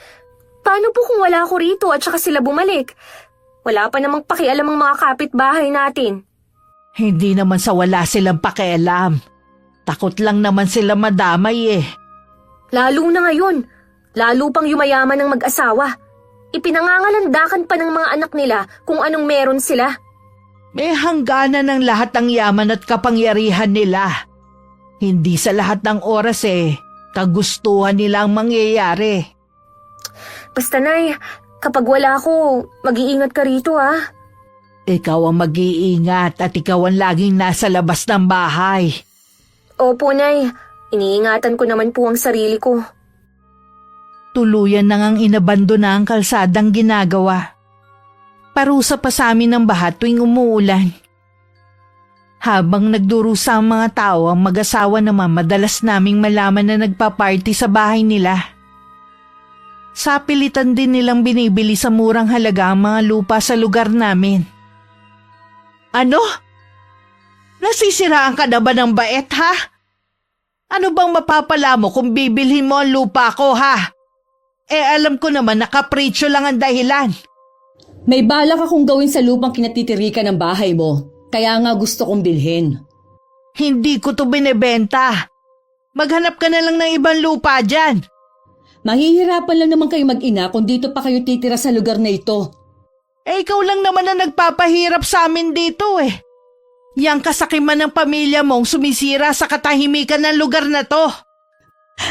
Speaker 2: Paano po kung wala ako rito at saka sila bumalik? Wala pa namang pakialam ang mga kapitbahay natin.
Speaker 1: Hindi naman sa wala silang pakialam. Takot lang naman sila madamay.
Speaker 2: Lalo na ngayon, lalo pang yumayaman ng mag-asawa. Ipinangangalandakan pa ng mga anak nila kung anong meron sila.
Speaker 1: May hangganan ng lahat ng yaman at kapangyarihan nila. Hindi sa lahat ng oras kagustuhan nila ang mangyayari.
Speaker 2: Basta Nay, kapag wala ako, mag-iingat ka rito ha.
Speaker 1: Ikaw ang mag-iingat at ikaw ang laging nasa labas ng bahay.
Speaker 2: Opo Nay, iniingatan ko naman po ang sarili ko.
Speaker 1: Tuluyan nang ang inabandona ang kalsadang ginagawa. Parusa pa sa amin ng baha tuwing umuulan. Habang nagdurusa ang mga tao, ang mag-asawa naman madalas naming malaman na nagpa-party sa bahay nila. Sa pilitan din nilang binibili sa murang halaga ang mga lupa sa lugar namin. Ano? Nasisiraan ka na ba ng bait ha? Ano bang mapapala mo kung bibilhin mo ang lupa ko ha? Alam ko naman na kapritsyo lang ang dahilan.
Speaker 4: May balak akong gawin sa lupang kinatitirikan ng bahay mo. Kaya nga gusto kong bilhin.
Speaker 1: Hindi ko to binebenta. Maghanap ka na lang ng ibang lupa dyan.
Speaker 4: Mahihirapan lang naman kayo mag-ina kung dito pa kayo titira sa lugar na ito.
Speaker 1: Ikaw lang naman ang nagpapahirap sa amin dito Yang kasakiman ng pamilya mong sumisira sa katahimikan ng lugar na to.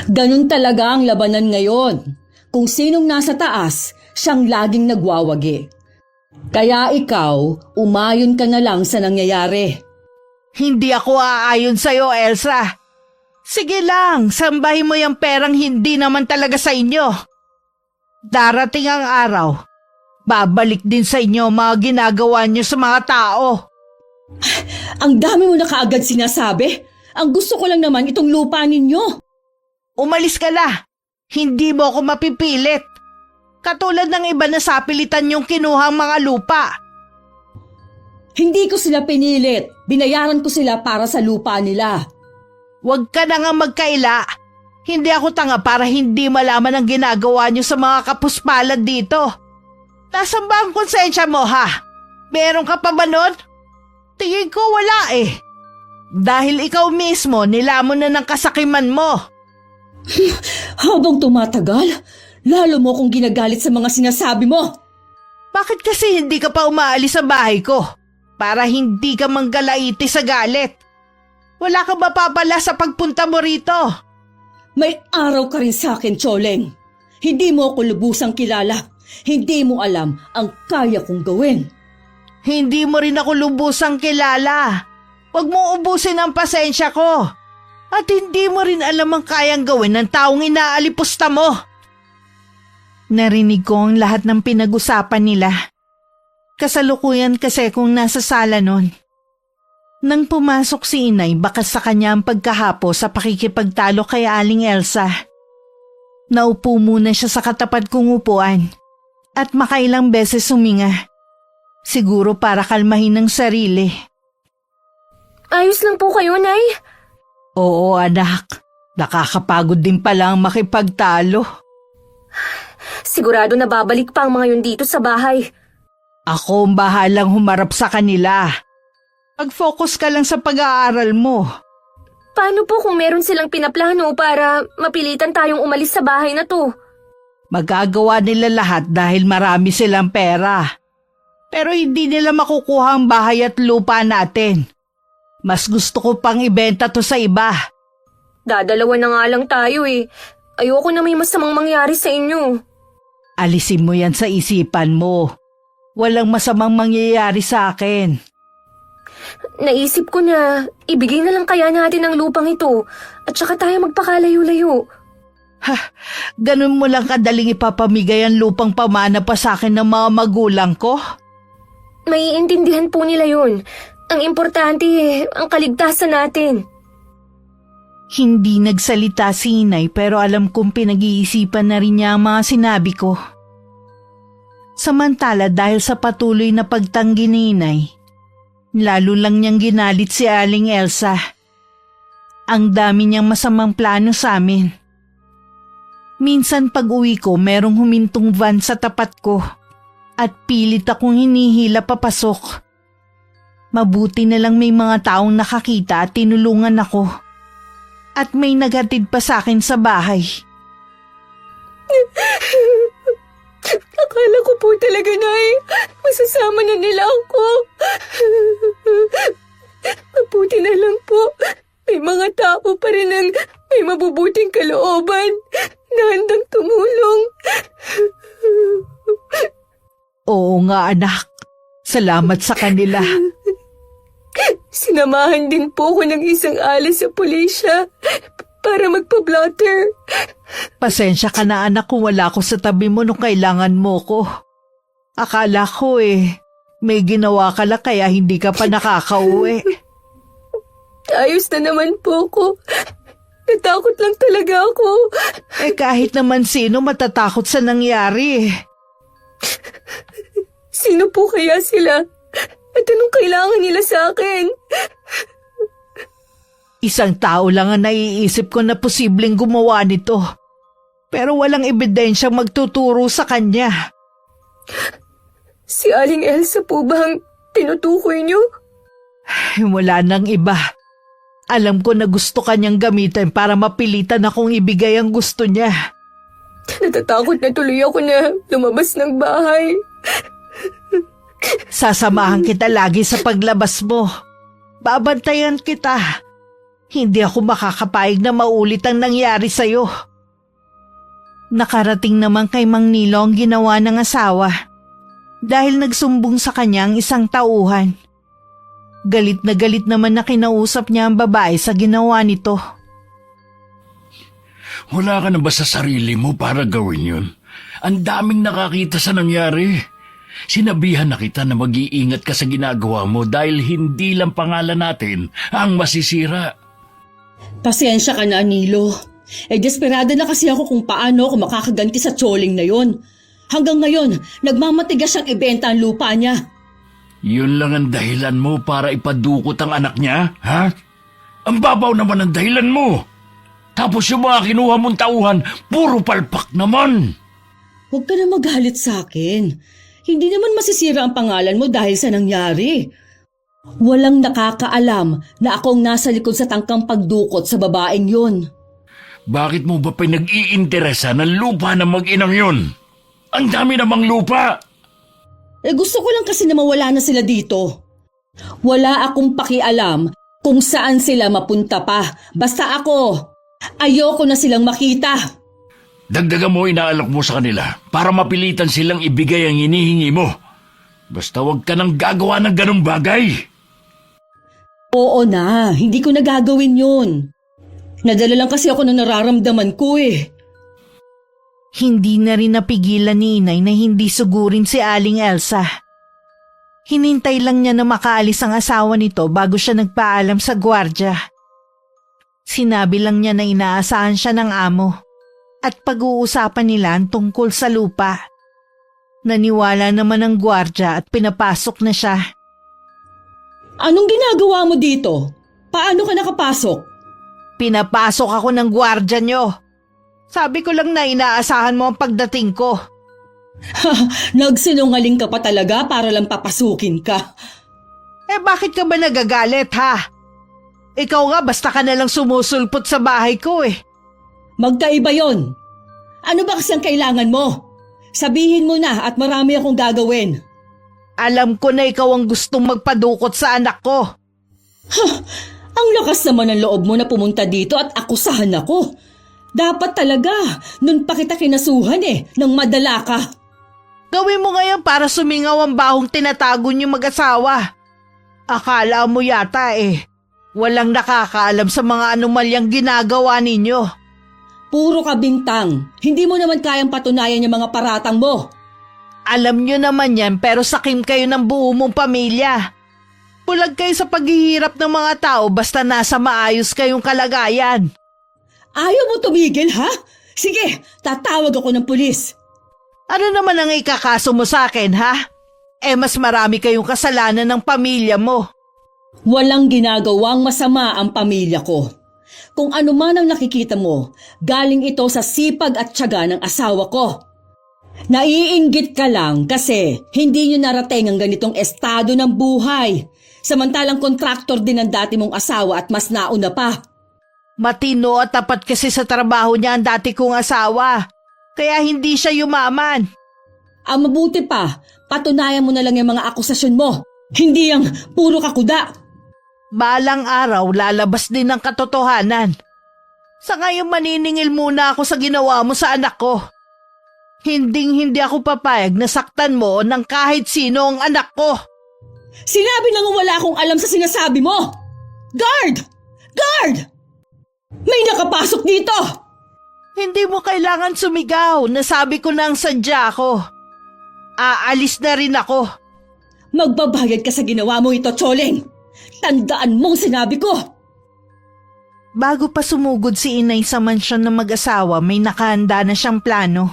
Speaker 4: Ganun talaga ang labanan ngayon. Kung sinong nasa taas, siyang laging nagwawagi. Kaya ikaw, umayon ka na lang sa nangyayari.
Speaker 1: Hindi ako aayon sa'yo, Elsa. Sige lang, sambahin mo yung perang hindi naman talaga sa inyo. Darating ang araw, babalik din sa inyo ang mga ginagawa niyo sa mga tao.
Speaker 4: Ang dami mo na kaagad sinasabi. Ang gusto ko lang naman itong lupa ninyo.
Speaker 1: Umalis ka na. Hindi mo ako mapipilit. Katulad ng iba na sapilitan yung kinuhang mga lupa.
Speaker 4: Hindi ko sila pinilit. Binayaran ko sila para sa lupa nila.
Speaker 1: Huwag ka na nga magkaila. Hindi ako tanga para hindi malaman ang ginagawa niyo sa mga kapuspalad dito. Nasaan ba ang konsensya mo ha? Meron ka pa ba nun? Tingin ko wala Dahil ikaw mismo nilamon na ng kasakiman mo.
Speaker 4: Habang tumatagal, lalo mo akong ginagalit sa mga sinasabi mo.
Speaker 1: Bakit kasi hindi ka pa umaalis sa bahay ko? Para hindi ka manggalaiti sa galit. Wala ka ba papala sa pagpunta mo rito?
Speaker 4: May araw ka rin sa akin, Choleng. Hindi mo ako lubusang kilala. Hindi mo alam ang kaya kong gawin.
Speaker 1: Hindi mo rin ako lubusang kilala. Huwag mo ubusin ang pasensya ko. At hindi mo rin alam ang kayang gawin ng taong inaalipusta mo. Narinig ko ang lahat ng pinag-usapan nila. Kasalukuyan kasi kung nasa sala nun. Nang pumasok si Inay, bakas sa kanya ang pagkahapo sa pakikipagtalo kay Aling Elsa. Naupo muna siya sa katapat kong upuan at makailang beses huminga. Siguro para kalmahin ang sarili.
Speaker 2: Ayos lang po kayo, Nay?
Speaker 1: Oo, anak. Nakakapagod din pala ang makipagtalo.
Speaker 2: Sigurado na babalik pa ang mga yun dito sa bahay.
Speaker 1: Ako ang bahalang humarap sa kanila. Mag-focus ka lang sa pag-aaral mo.
Speaker 2: Paano po kung meron silang pinaplano para mapilitan tayong umalis sa bahay na to?
Speaker 1: Magagawa nila lahat dahil marami silang pera. Pero hindi nila makukuha ang bahay at lupa natin. Mas gusto ko pang ibenta to sa iba.
Speaker 2: Dadalawa na nga lang tayo Ayoko na may masamang mangyari sa inyo.
Speaker 1: Alisin mo yan sa isipan mo. Walang masamang mangyayari sa akin.
Speaker 2: Naisip ko na ibigay na lang kaya natin ang lupang ito at saka tayo magpakalayo-layo.
Speaker 1: Ganun mo lang kadaling ipapamigay ang lupang pamana pa sa akin ng mga magulang ko?
Speaker 2: Maiintindihan po nila yun. Ang importante ang kaligtasan natin.
Speaker 1: Hindi nagsalita si inay pero alam kong pinag-iisipan na rin niya ang mga sinabi ko. Samantala dahil sa patuloy na pagtanggi ni inay, lalo lang niyang ginalit si Aling Elsa. Ang dami niyang masamang plano sa amin. Minsan pag uwi ko merong humintong van sa tapat ko at pilit akong hinihila papasok. Mabuti na lang may mga taong nakakita at tinulungan ako. At may naghatid pa sa akin sa bahay.
Speaker 2: Akala ko po talaga na masasama na nila ako. Mabuti na lang po. May mga tao pa rin ang may mabubuting kalooban na handang tumulong.
Speaker 1: Oo nga anak, salamat sa kanila.
Speaker 2: Sinamahan din po ako ng isang alis sa pulisya para magpa-blotter.
Speaker 1: Pasensya ka na anak kung wala ko sa tabi mo nung kailangan mo ko. Akala ko may ginawa ka lang kaya hindi ka pa nakakauwi.
Speaker 2: Ayos na naman po ko. Natakot lang talaga ako.
Speaker 1: Kahit naman sino matatakot sa nangyari.
Speaker 2: Sino po kaya sila? At anong kailangan nila sa akin?
Speaker 1: Isang tao lang ang naiisip ko na posibleng gumawa nito. Pero walang ebidensyang magtuturo sa kanya.
Speaker 2: Si Aling Elsa po ba ang tinutukoy niyo?
Speaker 1: Wala nang iba. Alam ko na gusto kanyang gamitin para mapilitan akong ibigay ang gusto niya.
Speaker 2: Natatakot na tuloy ako na lumabas ng bahay.
Speaker 1: Sasamahan kita lagi sa paglabas mo. Babantayan kita. Hindi ako makakapayag na maulit ang nangyari sa'yo. Nakarating naman kay Mang Nilo ang ginawa ng asawa dahil nagsumbong sa kanya ang isang tauhan. Galit naman na kinausap niya ang babae sa ginawa nito.
Speaker 3: Wala ka na ba sa sarili mo para gawin yun? Ang daming nakakita sa nangyari. Sinabihan na kita na mag-iingat ka sa ginagawa mo dahil hindi lang pangalan natin ang masisira.
Speaker 4: Pasensya ka na, Nilo. Desperada na kasi ako kung paano ako makakaganti sa tsoling na yon. Hanggang ngayon, nagmamatigas siyang ibenta ang lupa niya.
Speaker 3: Yun lang ang dahilan mo para ipadukot ang anak niya, ha? Ang babaw naman ang dahilan mo. Tapos yung mga kinuha mong tauhan, puro palpak naman.
Speaker 4: Huwag ka na magalit sa akin. Hindi naman masisira ang pangalan mo dahil sa nangyari. Walang nakakaalam na akong nasa likod sa tangkang pagdukot sa babaeng yun.
Speaker 3: Bakit mo ba pinag-iinteresa ng lupa ng mag-inang yun? Ang dami namang lupa.
Speaker 4: Gusto ko lang kasi na mawala na sila dito. Wala akong pakialam kung saan sila mapunta pa. Basta ako, ayoko na silang makita.
Speaker 3: Dagdagan mo inaalok mo sa kanila para mapilitan silang ibigay ang hinihingi mo. Basta huwag ka nang gagawa ng ganong bagay.
Speaker 4: Oo na, hindi ko na gagawin yun. Nadala lang kasi ako ng nararamdaman ko
Speaker 1: Hindi na rin napigilan ni inay na hindi sugurin si Aling Elsa. Hinintay lang niya na makaalis ang asawa nito bago siya nagpaalam sa gwardya. Sinabi lang niya na inaasahan siya ng amo at pag-uusapan nila ang tungkol sa lupa. Naniwala naman ang gwardya at pinapasok na siya.
Speaker 4: Anong ginagawa mo dito? Paano ka nakapasok?
Speaker 1: Pinapasok ako ng gwardya niyo. Sabi ko lang na inaasahan mo ang pagdating ko.
Speaker 4: Nagsinungaling ka pa talaga para lang papasukin ka.
Speaker 1: Bakit ka ba nagagalit ha? Ikaw nga basta ka nalang sumusulpot sa bahay ko
Speaker 4: Magkaiba yon. Ano ba kasi ang kailangan mo? Sabihin mo na at marami akong gagawin.
Speaker 1: Alam ko na ikaw ang gustong magpadukot sa anak ko.
Speaker 4: Ang lakas naman ng loob mo na pumunta dito at akusahan ako. Dapat talaga, nun pa kita kinasuhan nang madala ka.
Speaker 1: Gawin mo ngayon para sumingaw ang bahong tinatago niyo mag-asawa. Akala mo yata walang nakakaalam sa mga anomalyang ginagawa ninyo.
Speaker 4: Puro ka bintang, hindi mo naman kayang patunayan yung mga paratang mo.
Speaker 1: Alam niyo naman yan pero sakim kayo ng buo mong pamilya. Bulag kayo sa paghihirap ng mga tao basta nasa maayos kayong kalagayan.
Speaker 4: Ayaw mo tumigil, ha? Sige, tatawag ako ng pulis.
Speaker 1: Ano naman ang ikakaso mo sa akin, ha? Mas marami kayong kasalanan ng pamilya mo.
Speaker 4: Walang ginagawang masama ang pamilya ko. Kung ano man ang nakikita mo, galing ito sa sipag at tiyaga ng asawa ko. Naiinggit ka lang kasi hindi nyo narating ang ganitong estado ng buhay. Samantalang kontraktor din ang dati mong asawa at mas nauna pa.
Speaker 1: Matino at tapat kasi sa trabaho niya ang dati kong asawa. Kaya hindi siya yumaman.
Speaker 4: Ang mabuti pa, patunayan mo na lang yung mga akusasyon mo. Hindi yung puro kakuda.
Speaker 1: Balang araw lalabas din ang katotohanan. Sa ngayon maniningil muna ako sa ginawa mo sa anak ko. Hindi ako papayag na saktan mo ng kahit sino ang anak ko.
Speaker 4: Sinabi na nga wala akong alam sa sinasabi mo. Guard! Guard! May nakapasok dito!
Speaker 1: Hindi mo kailangan sumigaw. Nasabi ko na ang sadya ko. Aalis na rin ako.
Speaker 4: Magbabayad ka sa ginawa mo ito, Choling. Tandaan mong sinabi ko.
Speaker 1: Bago pa sumugod si inay sa mansyon ng mag-asawa, may nakahanda na siyang plano.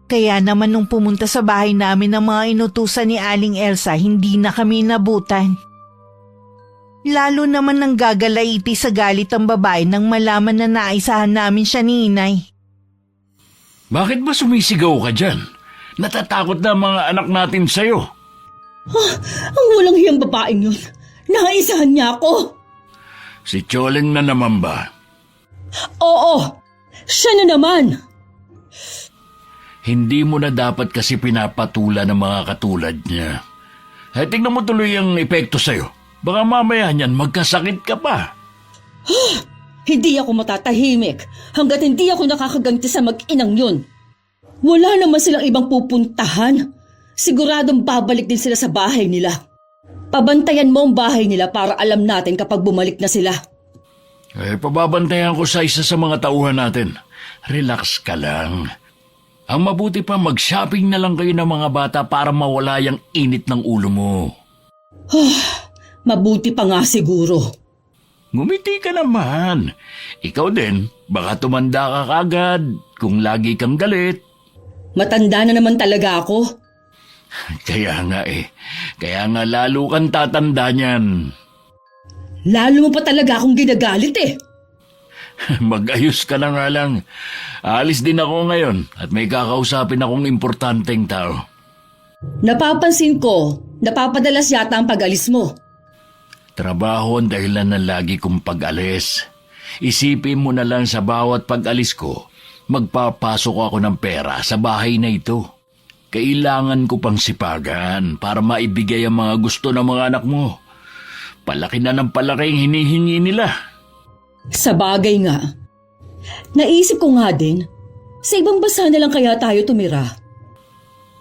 Speaker 1: Kaya naman nung pumunta sa bahay namin ng mga inutusan ni Aling Elsa, hindi na kami nabutan. Lalo naman nang gagalaiti sa galit ang babae nang malaman na naisahan namin siya ni inay.
Speaker 3: Bakit ba sumisigaw ka dyan? Natatakot na ang mga anak natin sa'yo.
Speaker 4: Ang walang hiyang babaeng yun. Naisahan niya ako.
Speaker 3: Si Choleng na naman ba?
Speaker 4: Oo, siya na naman.
Speaker 3: Hindi mo na dapat kasi pinapatula ng mga katulad niya. Tingnan mo tuloy ang epekto sa'yo. Baka mamaya niyan magkasakit ka pa.
Speaker 4: Hindi ako matatahimik hanggat hindi ako nakakaganti sa mag-inang yun. Wala naman silang ibang pupuntahan. Siguradong babalik din sila sa bahay nila. Pabantayan mo ang bahay nila para alam natin kapag bumalik na sila.
Speaker 3: Pababantayan ko sa isa sa mga tauhan natin. Relax ka lang. Ang mabuti pa mag-shopping na lang kayo ng mga bata para mawala yung init ng ulo mo.
Speaker 4: Mabuti pa nga siguro.
Speaker 3: Ngumiti ka naman. Ikaw din, baka tumanda ka kagad kung lagi kang galit.
Speaker 4: Matanda na naman talaga ako.
Speaker 3: Kaya nga lalo kang tatanda niyan.
Speaker 4: Lalo mo pa talaga akong ginagalit
Speaker 3: Mag-ayos ka na nga lang. Aalis din ako ngayon at may kakausapin akong importanteng tao.
Speaker 4: Napapansin ko, napapadalas yata ang pag-alis mo.
Speaker 3: Trabaho ang dahilan ng lagi kong pag-alis. Isipin mo na lang sa bawat pag-alis ko, magpapasok ako ng pera sa bahay na ito. Kailangan ko pang sipagan para maibigay ang mga gusto ng mga anak mo. Palaki na ng palaki ang hinihingi nila.
Speaker 4: Sa bagay nga. Naisip ko nga din, sa ibang bansa na lang kaya tayo tumira.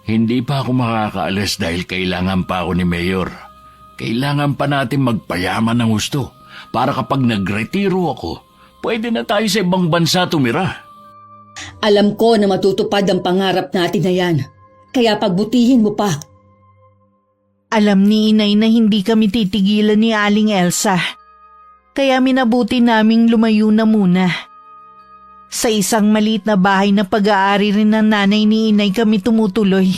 Speaker 3: Hindi pa ako makakaalis dahil kailangan pa ako ni Mayor. Kailangan pa natin magpayaman ng gusto para kapag nagretiro ako, pwede na tayo sa ibang bansa tumira.
Speaker 4: Alam ko na matutupad ang pangarap natin na yan, kaya pagbutihin mo pa.
Speaker 1: Alam ni inay na hindi kami titigilan ni Aling Elsa, kaya minabuti naming lumayo na muna. Sa isang maliit na bahay na pag-aari rin ng nanay ni inay kami tumutuloy.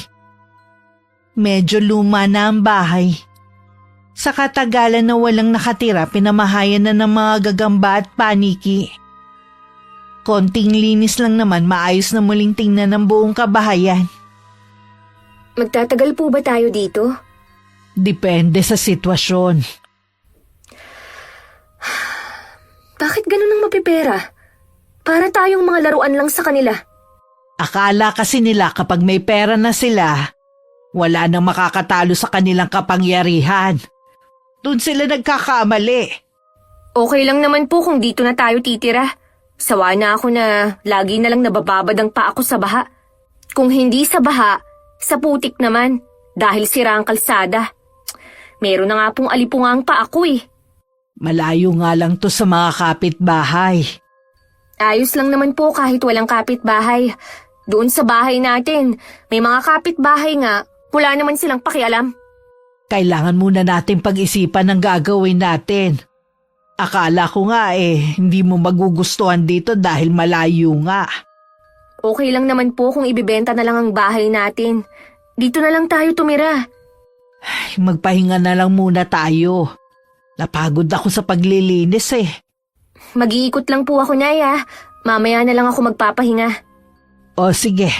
Speaker 1: Medyo luma na ang bahay. Sa katagalan na walang nakatira, pinamahayan na ng mga gagamba at paniki. Konting linis lang naman, maayos na muling tingnan ng buong kabahayan.
Speaker 2: Magtatagal po ba tayo dito?
Speaker 1: Depende sa sitwasyon.
Speaker 2: Bakit ganun ang mapipera? Para tayong mga laruan lang sa kanila.
Speaker 1: Akala kasi nila kapag may pera na sila, wala nang makakatalo sa kanilang kapangyarihan. Doon sila nagkakamali.
Speaker 2: Okay lang naman po kung dito na tayo titira. Sawa na ako na lagi na lang nabababad ang paa ko sa baha. Kung hindi sa baha, sa putik naman dahil sira ang kalsada. Meron na nga pong alipungang paa ko eh.
Speaker 1: Malayo nga lang to sa mga kapitbahay.
Speaker 2: Ayos lang naman po kahit walang kapitbahay. Doon sa bahay natin, may mga kapitbahay nga, wala naman silang pakialam.
Speaker 1: Kailangan muna natin pag-isipan ng gagawin natin. Akala ko nga hindi mo magugustuhan dito dahil malayo nga.
Speaker 2: Okay lang naman po kung ibibenta na lang ang bahay natin. Dito na lang tayo tumira.
Speaker 1: Ay, magpahinga na lang muna tayo. Napagod ako sa paglilinis eh.
Speaker 2: Mag-iikot lang po ako, Nay, ah. Mamaya na lang ako magpapahinga.
Speaker 1: O sige,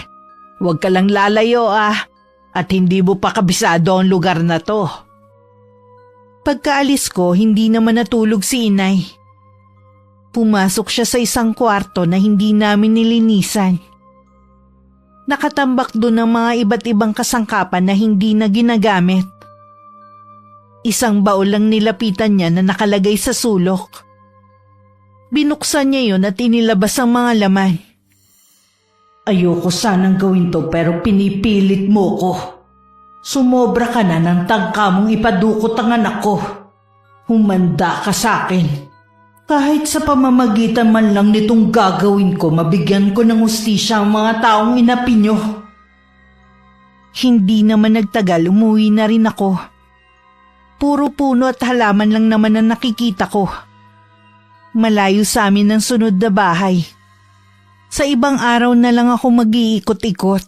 Speaker 1: huwag ka lang lalayo at hindi mo pa kabisado ang lugar na to. Pagkaalis ko, hindi naman natulog si inay. Pumasok siya sa isang kwarto na hindi namin nilinisan. Nakatambak doon ang mga iba't ibang kasangkapan na hindi na ginagamit. Isang baul lang nilapitan niya na nakalagay sa sulok. Binuksan niya yun at inilabas ang mga laman. Ayoko sanang gawin to pero pinipilit mo ko. Sumobra ka na ng tangka mong ipadukot ang anak ko. Humanda ka sa akin. Kahit sa pamamagitan man lang nitong gagawin ko, mabigyan ko ng hustisya ang mga taong inapi nyo. Hindi naman nagtagal, umuwi na rin ako. Puro puno at halaman lang naman ang nakikita ko. Malayo sa amin ang sunod na bahay. Sa ibang araw na lang ako mag-iikot-ikot.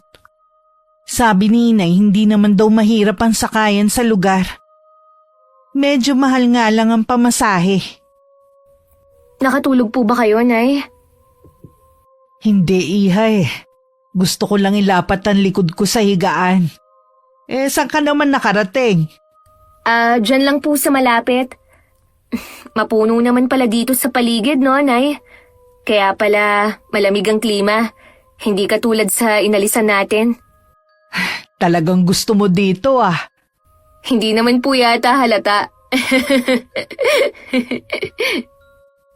Speaker 1: Sabi ni inay, hindi naman daw mahirap ang sakayan sa lugar. Medyo mahal nga lang ang pamasahe.
Speaker 2: Nakatulog po ba kayo, Nay?
Speaker 1: Hindi, iha. Gusto ko lang ilapat ang likod ko sa higaan. Saan ka naman nakarating?
Speaker 2: Dyan lang po sa malapit. Mapuno naman pala dito sa paligid, no, Nay? Kaya pala malamig ang klima. Hindi katulad sa inalisan natin.
Speaker 1: Talagang gusto mo dito
Speaker 2: Hindi naman po yata halata.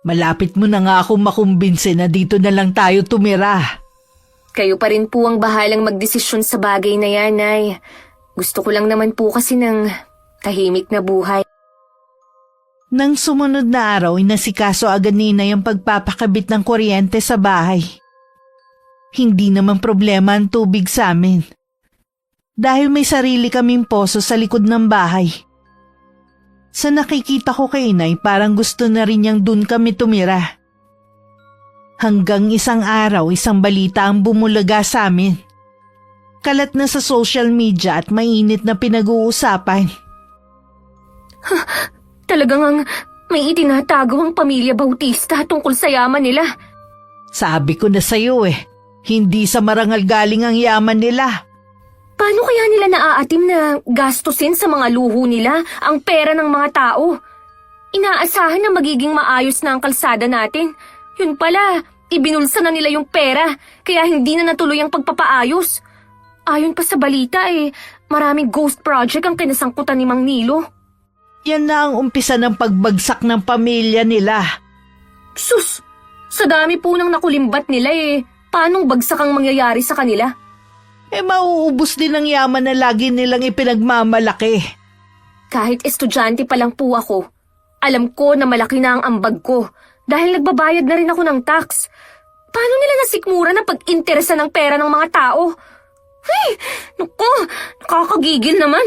Speaker 1: Malapit mo na nga akong makumbinse na dito na lang tayo tumira.
Speaker 2: Kayo pa rin po ang bahalang magdesisyon sa bagay na yan, Nay. Gusto ko lang naman po kasi ng tahimik na buhay.
Speaker 1: Nang sumunod na araw, inasikaso agad ni inay ang pagpapakabit ng kuryente sa bahay. Hindi naman problema ang tubig sa amin. Dahil may sarili kaming poso sa likod ng bahay. Sa nakikita ko kay inay, parang gusto na rin niyang dun kami tumira. Hanggang isang araw, isang balita ang bumulaga sa amin. Kalat na sa social media at mainit na pinag-uusapan.
Speaker 2: Talagang may itinatago ang pamilya Bautista tungkol sa yaman nila.
Speaker 1: Sabi ko na sa'yo hindi sa marangal galing ang yaman nila.
Speaker 2: Paano kaya nila naaatim na gastusin sa mga luho nila ang pera ng mga tao? Inaasahan na magiging maayos na ang kalsada natin. Yun pala, ibinulsa na nila yung pera kaya hindi na natuloy ang pagpapaayos. Ayon pa sa balita maraming ghost project ang kinasangkutan ni Mang Nilo.
Speaker 1: Yan na ang umpisa ng pagbagsak ng pamilya nila.
Speaker 2: Sus! Sa dami po nang nakulimbat nila paanong bagsak ang mangyayari sa kanila?
Speaker 1: Mauubos din ang yaman na lagi nilang ipinagmamalaki.
Speaker 2: Kahit estudyante pa lang po ako, alam ko na malaki na ang ambag ko dahil nagbabayad na rin ako ng tax. Paano nila nasikmura na pag-interesa ng pera ng mga tao? Hey! Naku! Nakakagigil naman!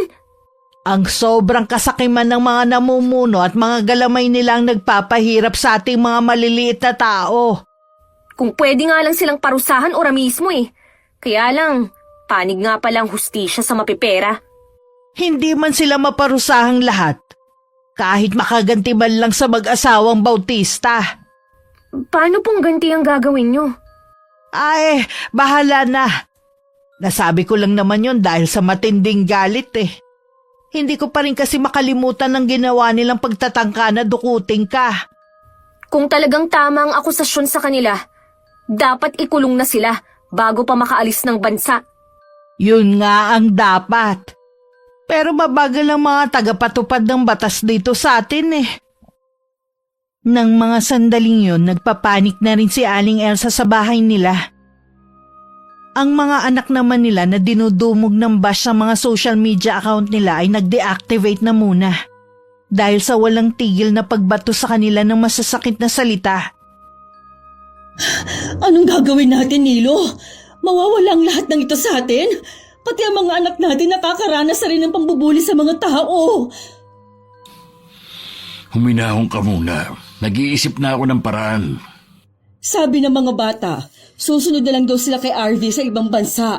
Speaker 1: Ang sobrang kasakiman ng mga namumuno at mga galamay nilang nagpapahirap sa ating mga maliliit na tao.
Speaker 2: Kung pwede nga lang silang parusahan ora mismo Kaya lang, panig nga palang hustisya sa mapipera.
Speaker 1: Hindi man sila maparusahang lahat. Kahit makaganti man lang sa mag-asawang Bautista.
Speaker 2: Paano pong ganti ang gagawin nyo?
Speaker 1: Bahala na. Nasabi ko lang naman yon dahil sa matinding galit Hindi ko pa rin kasi makalimutan ang ginawa nilang pagtatangka na dukutin ka.
Speaker 2: Kung talagang tama ang akusasyon sa kanila, dapat ikulong na sila bago pa makaalis ng bansa.
Speaker 1: Yun nga ang dapat. Pero mabagal ang mga tagapatupad ng batas dito sa atin Nang mga sandaling yun, nagpapanik na rin si Aling Elsa sa bahay nila. Ang mga anak naman nila na dinudumog ng bash sa mga social media account nila ay nag-deactivate na muna dahil sa walang tigil na pagbato sa kanila ng masasakit na salita.
Speaker 4: Anong gagawin natin, Nilo? Mawawala ang lahat ng ito sa atin? Pati ang mga anak natin nakakaranas na rin ng pambubuli sa mga tao.
Speaker 3: Huminahon ka muna. Nag-iisip na ako ng paraan.
Speaker 4: Sabi ng mga bata, susunod na lang daw sila kay RV sa ibang bansa.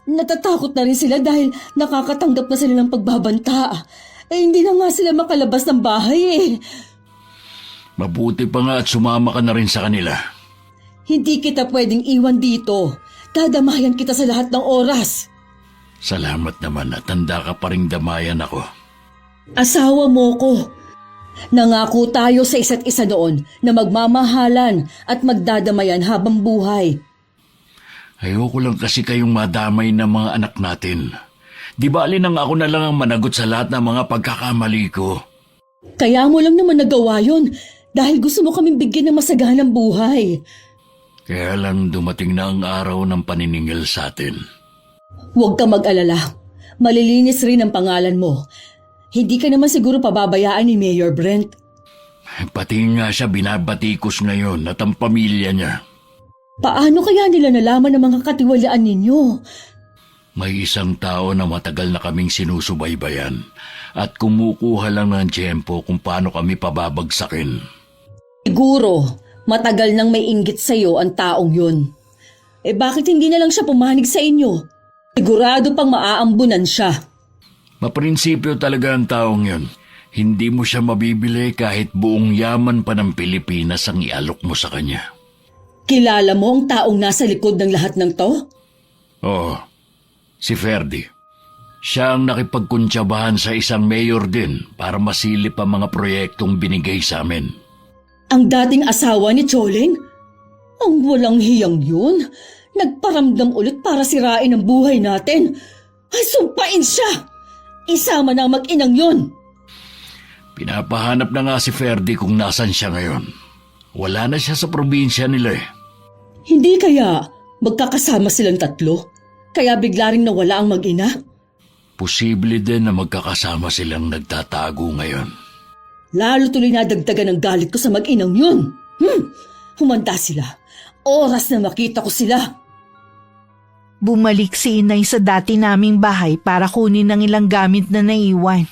Speaker 4: Natatakot na rin sila dahil nakakatanggap na sila ng pagbabanta. Hindi na nga sila makalabas ng bahay
Speaker 3: Mabuti pa nga at sumama ka na rin sa kanila.
Speaker 4: Hindi kita pwedeng iwan dito. Dadamayan kita sa lahat ng oras.
Speaker 3: Salamat naman at tanda ka pa ring damayan ako.
Speaker 4: Asawa mo ko. Nangako tayo sa isa't isa noon na magmamahalan at magdadamayan habang buhay.
Speaker 3: Ayoko lang kasi kayong madamay ng mga anak natin. Di ba alinang ako na lang ang managot sa lahat ng mga pagkakamali ko?
Speaker 4: Kaya mo lang naman nagawa yun dahil gusto mo kaming bigyan ng masaganang buhay.
Speaker 3: Kaya lang dumating na ang araw ng paniningil sa atin.
Speaker 4: Huwag ka mag-alala. Malilinis rin ang pangalan mo. Hindi ka naman siguro pababayaan ni Mayor Brent.
Speaker 3: Pati nga siya binabatikos ngayon at ang pamilya niya.
Speaker 4: Paano kaya nila nalaman ang mga katiwalaan ninyo?
Speaker 3: May isang tao na matagal na kaming sinusubaybayan at kumukuha lang ng tiyempo kung paano kami pababagsakin.
Speaker 4: Siguro, matagal nang may inggit sa'yo ang taong yun. Bakit hindi na lang siya pumanig sa inyo? Sigurado pang maaambunan siya.
Speaker 3: Maprinsipyo talaga ang taong yun. Hindi mo siya mabibili kahit buong yaman pa ng Pilipinas ang ialok mo sa kanya.
Speaker 4: Kilala mo ang taong nasa likod ng lahat ng to?
Speaker 3: Oo, si Ferdy. Siya ang nakipagkuntsabahan sa isang mayor din para masilip ang mga proyektong binigay sa amin.
Speaker 4: Ang dating asawa ni Choling? Ang walang hiyang yun. Nagparamdam ulit para sirain ang buhay natin. Ay, sumpain siya! Isama na ang mag-inang yun.
Speaker 3: Pinapahanap na nga si Ferdy kung nasan siya ngayon. Wala na siya sa probinsya nila eh.
Speaker 4: Hindi kaya magkakasama silang tatlo? Kaya bigla ring nawala ang mag-ina?
Speaker 3: Posible din na magkakasama silang nagtatago ngayon.
Speaker 4: Lalo tuloy nadagdagan ng galit ko sa mag-inang yun. Humanda sila. Oras na makita ko sila.
Speaker 1: Bumalik si Inay sa dati naming bahay para kunin ang ilang gamit na naiwan.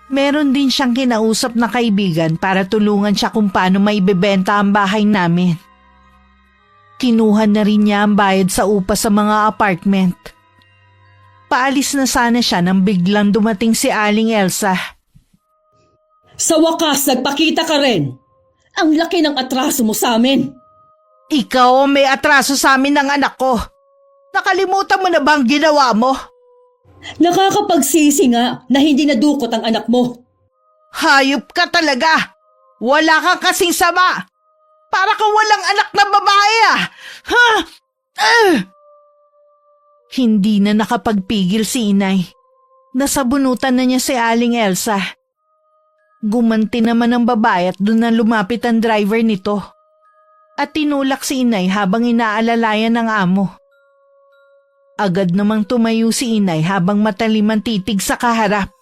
Speaker 1: Meron din siyang kinausap na kaibigan para tulungan siya kung paano maibebenta ang bahay namin. Kinuha na rin niya ang bayad sa upa sa mga apartment. Paalis na sana siya nang biglang dumating si Aling Elsa.
Speaker 4: Sa wakas, nagpakita ka rin. Ang laki ng atraso mo sa amin.
Speaker 1: Ikaw ang may atraso sa amin ng anak ko. Nakalimutan mo na bang ginawa mo?
Speaker 4: Nakakapagsisi nga na hindi nadukot ang anak mo.
Speaker 1: Hayop ka talaga! Wala kang kasing sama! Para kang walang anak na babae Hindi na nakapagpigil si Inay. Nasabunutan na niya si Aling Elsa. Gumanti naman ang babae at doon na lumapit ang driver nito. At tinulak si Inay habang inaalalayan ng amo. Agad namang tumayo si Inay habang matalim ang titig sa kaharap.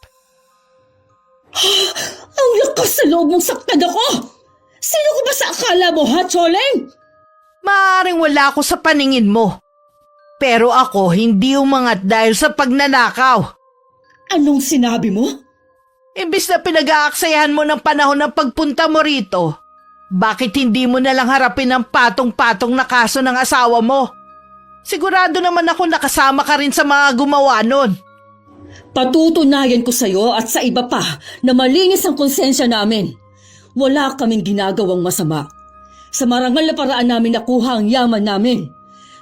Speaker 4: Ang lakas sa loob mong saktan ako! Sino ko ba sa akala mo, ha, Choleng?
Speaker 1: Maaaring wala ako sa paningin mo. Pero ako hindi umangat dahil sa pagnanakaw.
Speaker 4: Anong sinabi mo?
Speaker 1: Imbis na pinag-aaksayahan mo ng panahon ng pagpunta mo rito, bakit hindi mo nalang harapin ang patong-patong na kaso ng asawa mo? Sigurado naman ako nakasama ka rin sa mga gumawa nun.
Speaker 4: Patutunayan ko sa'yo at sa iba pa na malinis ang konsensya namin. Wala kaming ginagawang masama. Sa marangal na paraan namin nakuha ang yaman namin.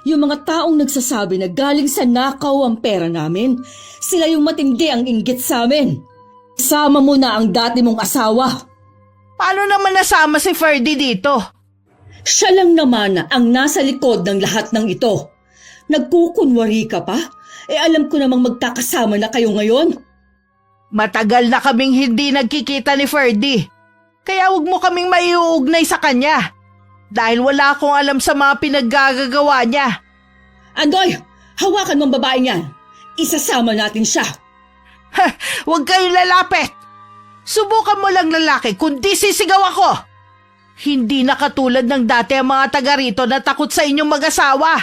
Speaker 4: Yung mga taong nagsasabi na galing sa nakaw ang pera namin, sila yung matindi ang inggit sa amin. Sama mo na ang dati mong asawa.
Speaker 1: Paano naman nasama si Ferdy dito?
Speaker 4: Siya lang naman ang nasa likod ng lahat ng ito. Nagkukunwari ka pa? Alam ko namang magkakasama na kayo ngayon.
Speaker 1: Matagal na kaming hindi nagkikita ni Ferdy. Kaya huwag mo kaming maiuugnay sa kanya. Dahil wala akong alam sa mga pinaggagawa niya.
Speaker 4: Andoy, hawakan mong babaeng yan. Isasama natin siya.
Speaker 1: Huwag kayong lalapit. Subukan mo lang lalaki kundi sisigaw ako. Hindi na katulad ng dati ang mga taga rito na takot sa inyong mag-asawa.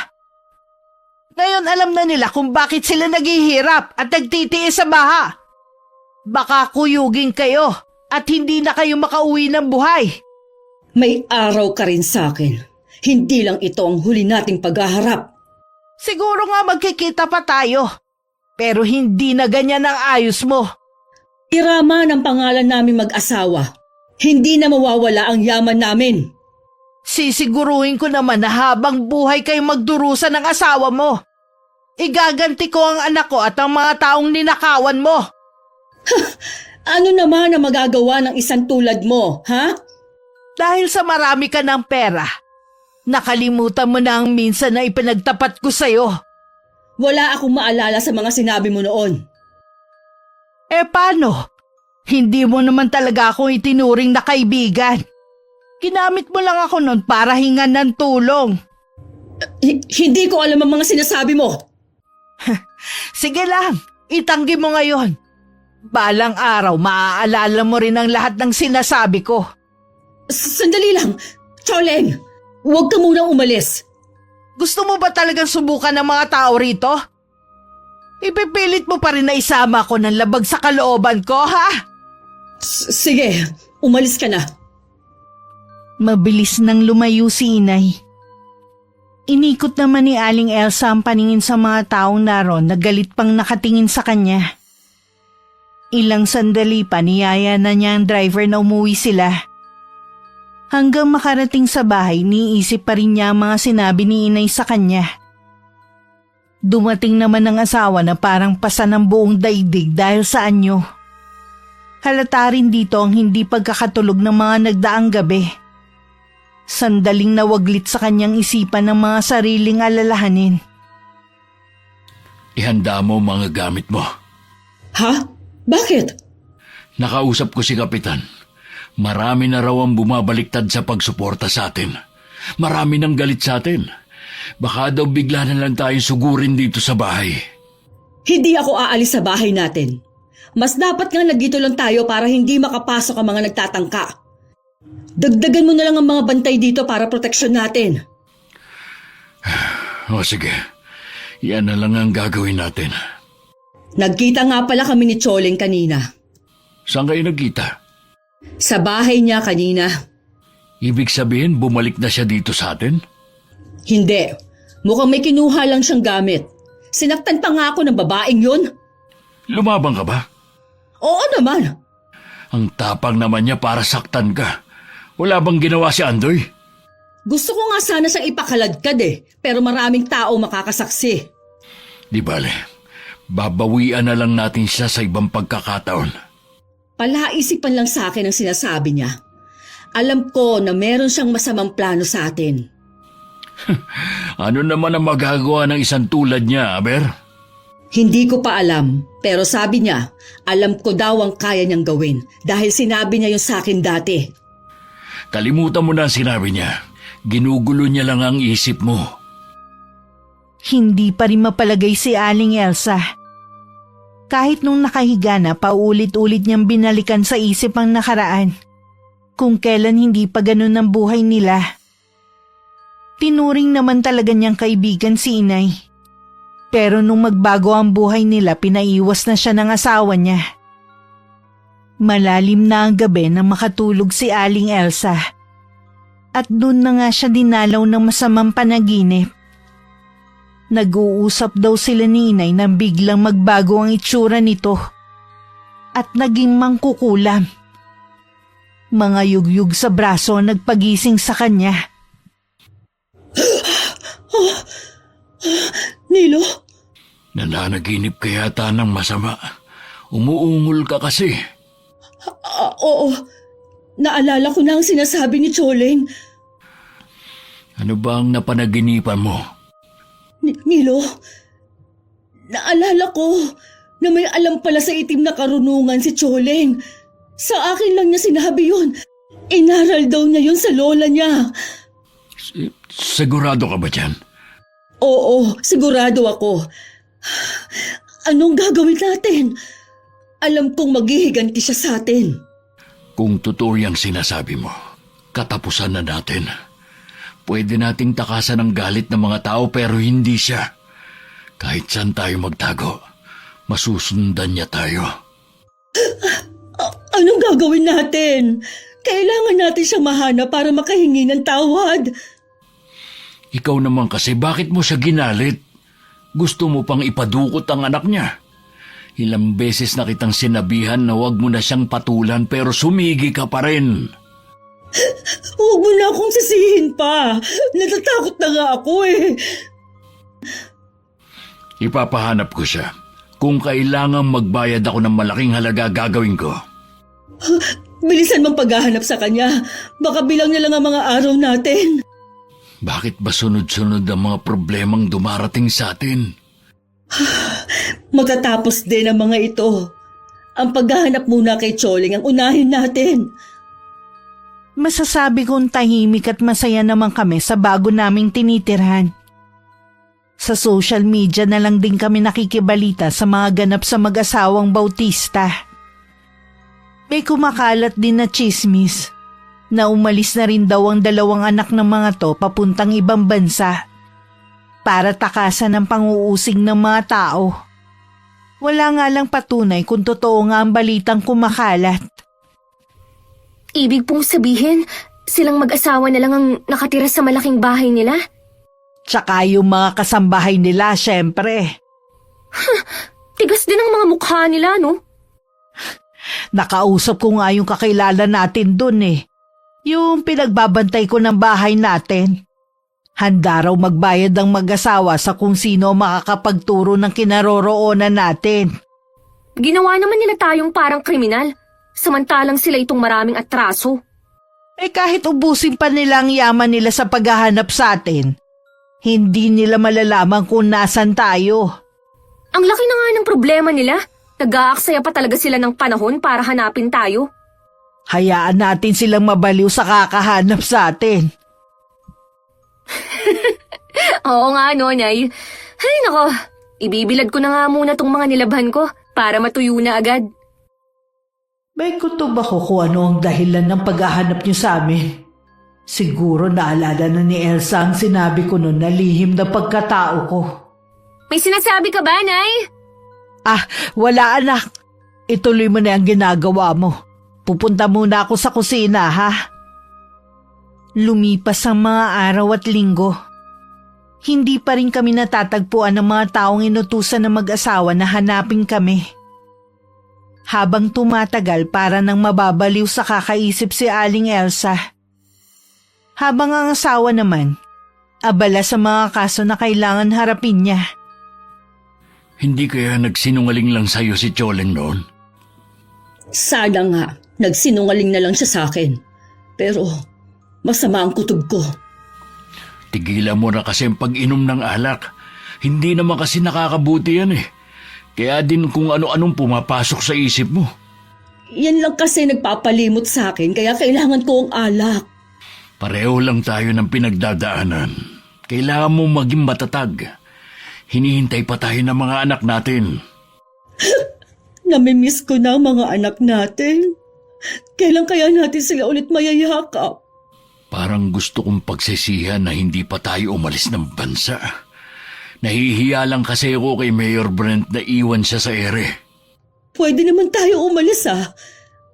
Speaker 1: Ngayon alam na nila kung bakit sila naghihirap at nagtitiis sa baha. Baka kuyugin kayo at hindi na kayo makauwi ng buhay.
Speaker 4: May araw ka rin sa akin. Hindi lang ito ang huli nating paghaharap.
Speaker 1: Siguro nga magkikita pa tayo. Pero hindi na ganyan ang ayos mo.
Speaker 4: Irama ng pangalan namin mag-asawa. Hindi na mawawala ang yaman namin.
Speaker 1: Sisiguruhin ko naman na habang buhay kayo magdurusa ng asawa mo. Igaganti ko ang anak ko at ang mga taong ninakawan mo.
Speaker 4: Ano naman ang magagawa ng isang tulad mo, ha?
Speaker 1: Dahil sa marami ka ng pera, nakalimutan mo na ang minsan na ipinagtapat ko sa'yo.
Speaker 4: Wala akong maalala sa mga sinabi mo noon.
Speaker 1: Paano? Hindi mo naman talaga ako itinuring na kaibigan. Ginamit mo lang ako noon para hingan ng tulong.
Speaker 4: Hindi ko alam ang mga sinasabi mo.
Speaker 1: Sige lang, itanggi mo ngayon. Balang araw, maaalala mo rin ang lahat ng sinasabi ko.
Speaker 4: Sandali lang, Choleng. Huwag ka munang umalis.
Speaker 1: Gusto mo ba talagang subukan ng mga tao rito? Ipipilit mo pa rin na isama ko ng labag sa kalooban ko, ha?
Speaker 4: Sige, umalis ka na.
Speaker 1: Mabilis nang lumayo si Inay. Inikot naman ni Aling Elsa ang paningin sa mga taong naroon na galit pang nakatingin sa kanya. Ilang sandali pa niyaya na niya ang driver na umuwi sila. Hanggang makarating sa bahay, niisip pa rin niya ang mga sinabi ni Inay sa kanya. Dumating naman ang asawa na parang pasa ng buong daigdig dahil sa anyo. Halata rin dito ang hindi pagkakatulog ng mga nagdaang gabi. Sandaling nawaglit sa kanyang isipan ng mga sariling alalahanin.
Speaker 3: Ihanda mo mga gamit mo.
Speaker 4: Ha? Bakit?
Speaker 3: Nakausap ko si Kapitan. Marami na raw ang bumabaliktad sa pagsuporta sa atin. Marami nang galit sa atin. Baka daw bigla na lang tayong sugurin dito sa bahay.
Speaker 4: Hindi ako aalis sa bahay natin. Mas dapat nga nagdito lang tayo para hindi makapasok ang mga nagtatangka. Dagdagan mo na lang ang mga bantay dito para proteksyon natin.
Speaker 3: O sige, yan na lang ang gagawin natin.
Speaker 4: Nagkita nga pala kami ni Choleng kanina.
Speaker 3: Saan kayo nagkita?
Speaker 4: Sa bahay niya kanina.
Speaker 3: Ibig sabihin bumalik na siya dito sa atin?
Speaker 4: Hindi. Mukhang may kinuha lang siyang gamit. Sinaktan pa nga ako ng babaeng yun.
Speaker 3: Lumabang ka ba?
Speaker 4: Oo naman.
Speaker 3: Ang tapang naman niya para saktan ka. Wala bang ginawa si Andoy?
Speaker 4: Gusto ko nga sana siyang ipakaladkad pero maraming tao makakasaksi.
Speaker 3: Di bale, babawian na lang natin siya sa ibang pagkakataon.
Speaker 4: Palaisipan lang sa akin ang sinasabi niya. Alam ko na meron siyang masamang plano sa atin.
Speaker 3: Ano naman ang magagawa ng isang tulad niya, Aber?
Speaker 4: Hindi ko pa alam, pero sabi niya, alam ko daw ang kaya niyang gawin dahil sinabi niya yun sa akin dati.
Speaker 3: Kalimutan mo na ang sinabi niya. Ginugulo niya lang ang isip mo.
Speaker 1: Hindi pa rin mapalagay si Aling Elsa. Kahit nung nakahiga na, paulit-ulit niyang binalikan sa isip ang nakaraan. Kung kailan hindi pa ganun ang buhay nila. Tinuring naman talaga niyang kaibigan si Inay. Pero nung magbago ang buhay nila, pinaiwas na siya ng asawa niya. Malalim na ang gabi nang makatulog si Aling Elsa. At doon na nga siya dinalaw ng masamang panaginip. Nag-uusap daw sila ni Inay nang biglang magbago ang itsura nito. At naging mangkukulam. Mga yugyug sa braso ang nagpagising sa kanya.
Speaker 4: Nilo?
Speaker 3: Nananaginip ka yata ng masama. Umuungol ka kasi.
Speaker 4: Oo. Naalala ko na ang sinasabi ni Choleng.
Speaker 3: Ano ba ang napanaginipan mo?
Speaker 4: Nilo, naalala ko na may alam pala sa itim na karunungan si Choleng. Sa akin lang niya sinabi yun. Inaral daw niya yun sa lola niya.
Speaker 3: Sigurado ka ba dyan?
Speaker 4: Oo, sigurado ako. Anong gagawin natin? Alam kong maghihiganti siya sa atin.
Speaker 3: Kung totoo yung sinasabi mo, katapusan na natin. Pwede nating takasan ang galit ng mga tao pero hindi siya. Kahit saan tayo magtago, masusundan niya tayo.
Speaker 4: Anong gagawin natin? Kailangan natin siyang mahanap para makahingi ng tawad.
Speaker 3: Ikaw naman kasi, bakit mo siya ginalit? Gusto mo pang ipadukot ang anak niya. Ilang beses na kitang sinabihan na huwag mo na siyang patulan pero sumigi ka pa rin.
Speaker 4: Huwag mo na akong sisihin pa. Natatakot na nga ako eh.
Speaker 3: Ipapahanap ko siya. Kung kailangang magbayad ako ng malaking halaga, gagawin ko.
Speaker 4: Bilisan mong paghahanap sa kanya. Baka bilang na lang ang mga araw natin.
Speaker 3: Bakit ba sunod-sunod ang mga problemang dumarating sa atin?
Speaker 4: Matatapos din ang mga ito. Ang paghahanap muna kay Choling ang unahin natin.
Speaker 1: Masasabi kong tahimik at masaya naman kami sa bago naming tinitirhan. Sa social media na lang din kami nakikibalita sa mga ganap sa mag-asawang Bautista. May kumakalat din na tsismis na umalis na rin daw ang 2 anak ng mga to papuntang ibang bansa para takasan ang panguusig ng mga tao. Wala nga lang patunay kung totoo nga ang balitang kumakalat.
Speaker 2: Ibig pong sabihin, silang mag-asawa na lang ang nakatira sa malaking bahay nila?
Speaker 1: Tsaka yung mga kasambahay nila, syempre.
Speaker 2: Tigas din ang mga mukha nila, no?
Speaker 1: Nakausap ko nga yung kakilala natin dun eh. Yung pinagbabantay ko ng bahay natin. Handa raw magbayad ang mag-asawa sa kung sino makakapagturo ng kinaroroonan natin.
Speaker 2: Ginawa naman nila tayong parang kriminal, samantalang sila itong maraming atraso.
Speaker 1: Eh kahit ubusin pa nila ang yaman nila sa paghahanap sa atin, hindi nila malalaman kung nasan tayo.
Speaker 2: Ang laki na nga ng problema nila. Nag-aaksaya pa talaga sila ng panahon para hanapin tayo.
Speaker 1: Hayaan natin silang mabaliw sa kakahanap sa atin.
Speaker 2: Oo nga, no, Nay. Ay, nako. Ibibilad ko na nga muna tong mga nilabhan ko para matuyo na agad.
Speaker 1: May kutob ako kung ano ang dahilan ng paghahanap niyo sa amin. Siguro naalala na ni Elsa ang sinabi ko noon na lihim na pagkatao ko.
Speaker 2: May sinasabi ka ba, Nay?
Speaker 1: Ah, wala anak. Ituloy mo na ang ginagawa mo. Pupunta muna ako sa kusina, ha? Lumipas ang mga araw at linggo. Hindi pa rin kami natatagpuan ng mga taong inutusan ng mag-asawa na hanapin kami. Habang tumatagal para nang mababaliw sa kakaisip si Aling Elsa. Habang ang asawa naman, abala sa mga kaso na kailangan harapin niya.
Speaker 3: Hindi kaya nagsinungaling lang sa'yo si Choling noon?
Speaker 4: Sana nga, nagsinungaling na lang siya sa akin. Pero masama ang kutob ko.
Speaker 3: Tigilan mo na kasi ang pag-inom ng alak. Hindi naman kasi nakakabuti yan eh. Kaya din kung ano-anong pumapasok sa isip mo.
Speaker 4: Yan lang kasi nagpapalimot sa akin kaya kailangan ko ang alak.
Speaker 3: Pareho lang tayo ng pinagdadaanan. Kailangan mo maging matatag. Hinihintay pa tayo ng mga anak natin.
Speaker 4: Namimiss ko na ang mga anak natin. Kailan kaya natin sila ulit mayayakap?
Speaker 3: Parang gusto kong pagsisihan na hindi pa tayo umalis ng bansa. Nahihiya lang kasi ako kay Mayor Brent na iwan siya sa ere.
Speaker 4: Pwede naman tayo umalis ah.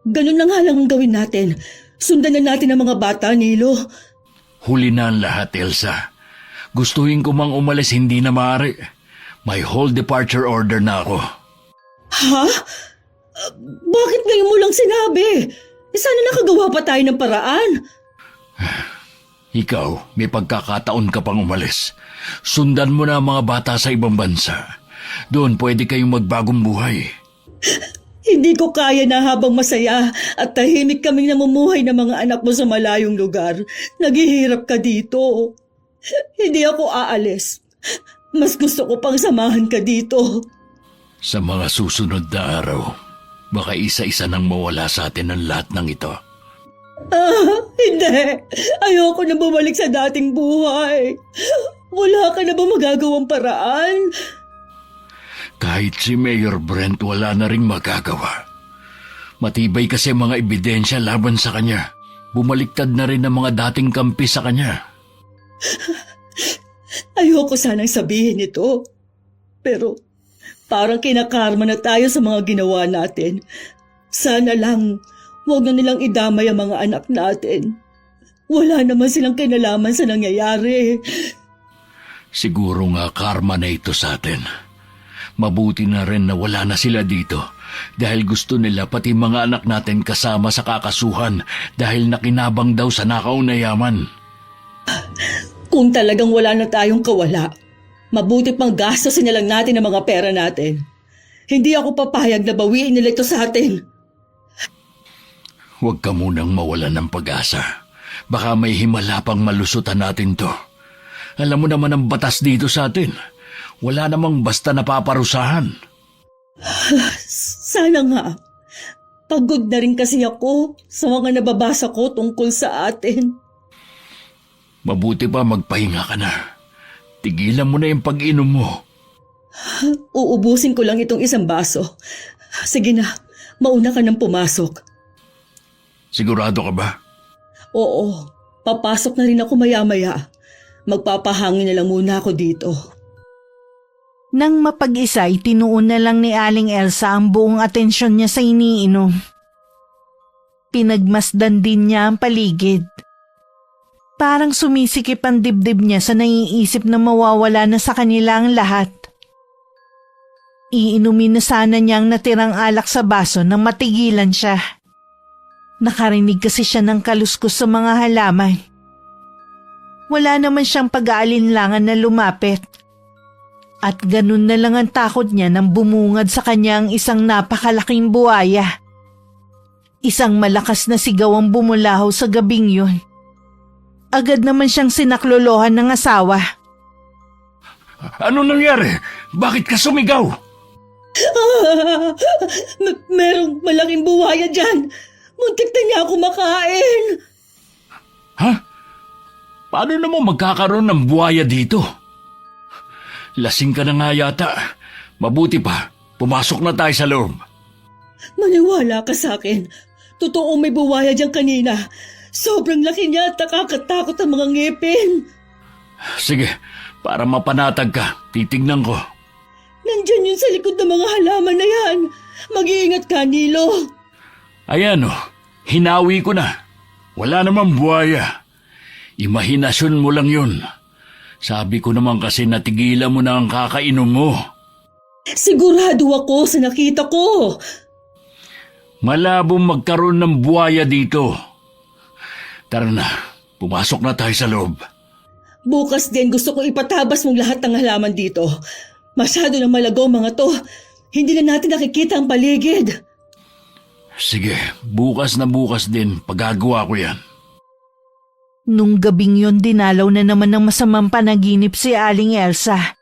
Speaker 4: Ganun na nga lang ang gawin natin. Sundan na natin ang mga bata, Nilo.
Speaker 3: Huli na ang lahat, Elsa. Gustuhin ko mang umalis, hindi na maaari. May whole departure order na ako.
Speaker 4: Ha? Bakit ngayon mo lang sinabi? Sana nakagawa pa tayo ng paraan.
Speaker 3: Ikaw, may pagkakataon ka pang umalis. Sundan mo na ang mga bata sa ibang bansa. Doon pwede kayong magbagong buhay.
Speaker 4: Hindi ko kaya na habang masaya at tahimik kaming namumuhay ng mga anak mo sa malayong lugar. Naghihirap ka dito. Hindi ako aalis. Mas gusto ko pang samahan ka dito.
Speaker 3: Sa mga susunod na araw, baka isa-isa nang mawala sa atin ang lahat ng ito.
Speaker 4: Hindi. Ayoko na bumalik sa dating buhay. Wala ka na ba magagawang paraan?
Speaker 3: Kahit si Mayor Brent wala na ring magagawa. Matibay kasi mga ebidensya laban sa kanya. Bumaliktad na rin ang mga dating kampi sa kanya.
Speaker 4: Ayoko sanang sabihin ito. Pero parang kinakarma na tayo sa mga ginawa natin. Sana lang huwag na nilang idamay ang mga anak natin. Wala naman silang kinalaman sa nangyayari.
Speaker 3: Siguro nga karma na ito sa atin. Mabuti na rin na wala na sila dito dahil gusto nila pati mga anak natin kasama sa kakasuhan dahil nakinabang daw sa nakaw na yaman.
Speaker 4: Kung talagang wala na tayong kawala, mabuti pang gastosin na lang natin ang mga pera natin. Hindi ako papayag na bawiin nila ito sa atin.
Speaker 3: Huwag ka munang mawalan ng pag-asa. Baka may himala pang malusutan natin to. Alam mo naman ang batas dito sa atin. Wala namang basta napaparusahan.
Speaker 4: Sana nga. Pagod na rin kasi ako sa mga nababasa ko tungkol sa atin.
Speaker 3: Mabuti pa magpahinga ka na. Tigilan mo na yung pag-inom mo.
Speaker 4: Uubusin ko lang itong isang baso. Sige na, mauna ka nang pumasok.
Speaker 3: Sigurado ka ba?
Speaker 4: Oo, papasok na rin ako maya-maya. Magpapahangin na lang muna ako dito.
Speaker 1: Nang mapag-isa'y tinuon na lang ni Aling Elsa ang buong atensyon niya sa iniinom. Pinagmasdan din niya ang paligid. Parang sumisikip ang dibdib niya sa naiisip na mawawala na sa kanila ang lahat. Iinumin na sana niya ang natirang alak sa baso nang matigilan siya. Nakarinig kasi siya ng kaluskos sa mga halaman. Wala naman siyang pag-aalinlangan na lumapit. At ganun na lang ang takot niya nang bumungad sa kanya ang isang napakalaking buhaya. Isang malakas na sigaw ang bumulahaw sa gabing yun. Agad naman siyang sinaklolohan ng asawa.
Speaker 3: Ano nangyari? Bakit ka sumigaw?
Speaker 4: Merong malaking buhaya dyan. Muntik na niya ako makain.
Speaker 3: Ha? Paano naman magkakaroon ng buhaya dito? Lasing ka na nga yata. Mabuti pa, pumasok na tayo sa loob.
Speaker 4: Maniwala ka sa akin. Totoo may buwaya dyan kanina. Sobrang laki niya at nakakatakot ang mga ngipin.
Speaker 3: Sige, para mapanatag ka, titignan ko.
Speaker 4: Nandyan yun sa likod ng mga halaman na yan. Mag-iingat ka, Nilo.
Speaker 3: Ayan o, hinawi ko na. Wala namang buhaya. Imahinasyon mo lang yun. Sabi ko naman kasi natigilan mo na ang kakainom mo.
Speaker 4: Sigurado ako sa nakita ko.
Speaker 3: Malabong magkaroon ng buhaya dito. Tara na, pumasok na tayo sa loob.
Speaker 4: Bukas din gusto kong ipatabas mong lahat ng halaman dito. Masyado na malagaw mga to. Hindi na natin nakikita ang paligid.
Speaker 3: Sige, bukas na bukas din, pagagawa ko yan.
Speaker 1: Nung gabing yon dinalaw na naman ng masamang panaginip si Aling Elsa.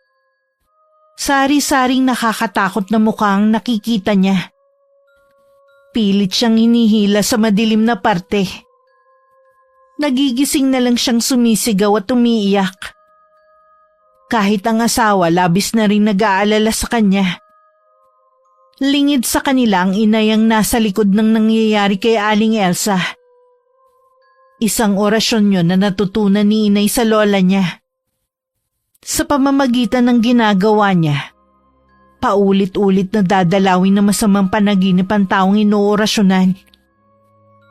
Speaker 1: Sari-saring nakakatakot na mukhang nakikita niya. Pilit siyang hinihila sa madilim na parte. Nagigising na lang siyang sumisigaw at umiiyak. Kahit ang asawa labis na rin nag-aalala sa kanya. Lingid sa kanila ang inay ang nasa likod ng nangyayari kay Aling Elsa. Isang orasyon yun na natutunan ni inay sa lola niya. Sa pamamagitan ng ginagawa niya, paulit-ulit na dadalawin ng masamang panaginip ang taong inoorasyonan.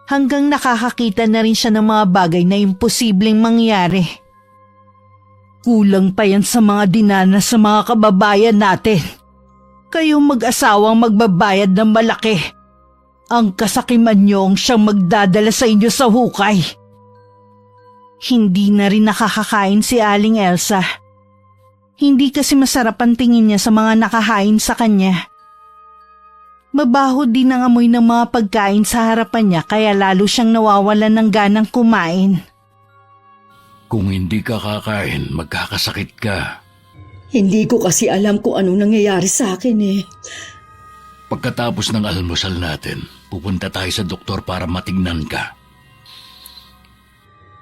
Speaker 1: Hanggang nakakakita na rin siya ng mga bagay na imposibleng mangyari. Kulang pa yan sa mga dinanas sa mga kababayan natin. Kayong mag-asawang magbabayad ng malaki. Ang kasakiman niyo ang siyang magdadala sa inyo sa hukay. Hindi na rin nakakakain si Aling Elsa. Hindi kasi masarap ang tingin niya sa mga nakahain sa kanya. Mabaho din ang amoy ng mga pagkain sa harapan niya kaya lalo siyang nawawalan ng ganang kumain.
Speaker 3: Kung hindi ka kakain, magkakasakit ka.
Speaker 4: Hindi ko kasi alam kung anong nangyayari sa akin eh.
Speaker 3: Pagkatapos ng almusal natin, pupunta tayo sa doktor para matignan ka.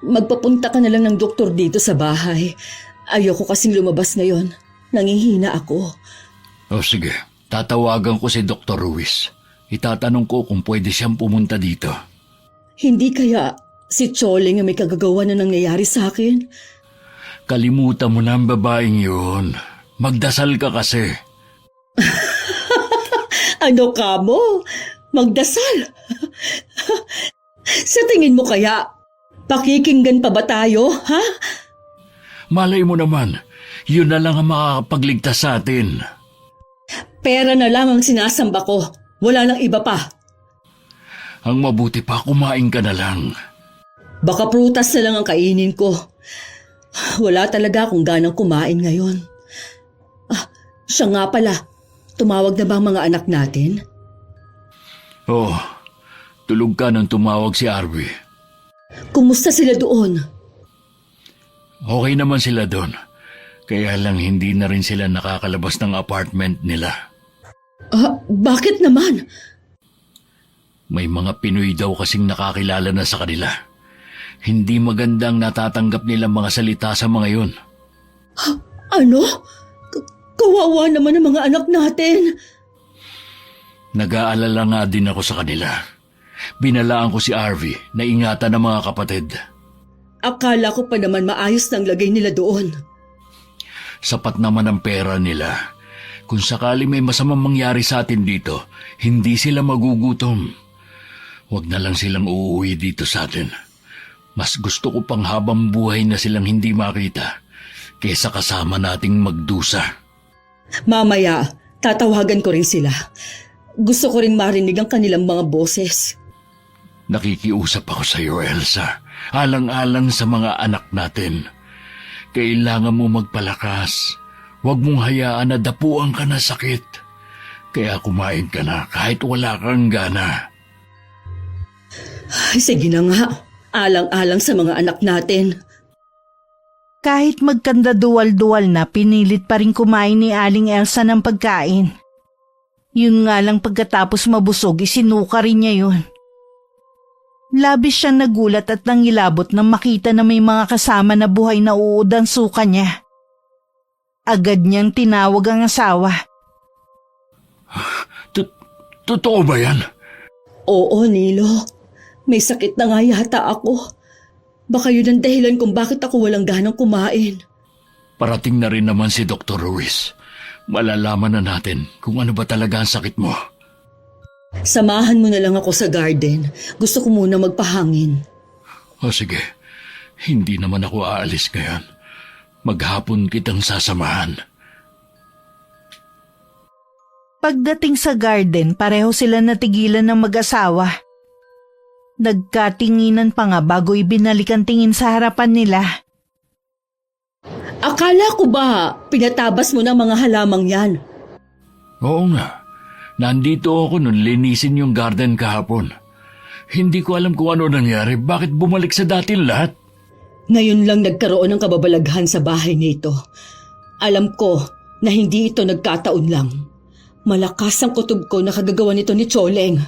Speaker 4: magpapunta ka na lang ng doktor dito sa bahay. Ayoko kasing lumabas ngayon. Nangihina ako.
Speaker 3: O sige, tatawagan ko si Dr. Ruiz. Itatanong ko kung pwede siyang pumunta dito.
Speaker 4: Hindi kaya si Choling ang may kagagawa na nangyayari sa akin?
Speaker 3: Kalimutan mo na ang babaeng yun. Magdasal ka kasi.
Speaker 4: Ano ka mo? Magdasal? Sa tingin mo kaya, pakikinggan pa ba tayo, ha?
Speaker 3: Malay mo naman, yun na lang ang makakapagligtas sa atin.
Speaker 4: Pera na lang ang sinasamba ko. Wala nang iba pa.
Speaker 3: Ang mabuti pa, kumain ka na lang.
Speaker 4: Baka prutas na lang ang kainin ko. Wala talaga akong ganang kumain ngayon. Siya nga pala. Tumawag na ba ang mga anak natin?
Speaker 3: Oo, tulog ka nang tumawag si Arby.
Speaker 4: Kumusta sila doon?
Speaker 3: Okay naman sila doon. Kaya lang hindi na rin sila nakakalabas ng apartment nila.
Speaker 4: Bakit naman?
Speaker 3: May mga Pinoy daw kasing nakakilala na sa kanila. Hindi magandang natatanggap nilang mga salita sa mga yun.
Speaker 4: Ano? Kawawa naman ang mga anak natin.
Speaker 3: Nag-aalala nga din ako sa kanila. Binalaan ko si Arvy na ingatan ng mga kapatid.
Speaker 4: Akala ko pa naman maayos na ang lagay nila doon.
Speaker 3: Sapat naman ang pera nila. Kung sakali may masamang mangyari sa atin dito, hindi sila magugutom. Huwag na lang silang uuwi dito sa atin. Mas gusto ko pang habang buhay na silang hindi makita kaysa kasama nating magdusa.
Speaker 4: Mamaya, tatawagan ko rin sila. Gusto ko rin marinig ang kanilang mga boses.
Speaker 3: Nakikiusap ako sa iyo, Elsa. Alang-alang sa mga anak natin. Kailangan mo magpalakas. Huwag mong hayaan na dapuan ka na sakit. Kaya kumain ka na kahit wala kang gana.
Speaker 4: Sige na nga, alang-alang sa mga anak natin.
Speaker 1: Kahit magkanda-duwal-duwal na, pinilit pa rin kumain ni Aling Elsa ng pagkain. Yun nga lang pagkatapos mabusog, isinuka rin niya yun. Labis siyang nagulat at nangilabot nang makita na may mga kasama na buhay na uod ang suka niya. Agad niyang tinawag ang asawa.
Speaker 3: Totoo ba yan?
Speaker 4: Oo, Nilo. May sakit na nga yata ako. Baka yun ang dahilan kung bakit ako walang ganang kumain.
Speaker 3: Parating na rin naman si Dr. Ruiz. Malalaman na natin kung ano ba talaga ang sakit mo.
Speaker 4: Samahan mo na lang ako sa garden. Gusto ko muna magpahangin.
Speaker 3: O sige, hindi naman ako aalis ngayon. Maghapon kitang sasamahan.
Speaker 1: Pagdating sa garden, pareho sila natigilan ng mag-asawa. Nagkatinginan pa nga bago ibinalik ang tingin sa harapan nila.
Speaker 4: Akala ko ba pinatabas mo ng mga halamang yan?
Speaker 3: Oo nga. Nandito ako nung linisin yung garden kahapon. Hindi ko alam kung ano nangyari. Bakit bumalik sa dati lahat?
Speaker 4: Ngayon lang nagkaroon ng kababalaghan sa bahay nito. Alam ko na hindi ito nagkataon lang. Malakas ang kutob ko na kagagawa nito ni Choleng.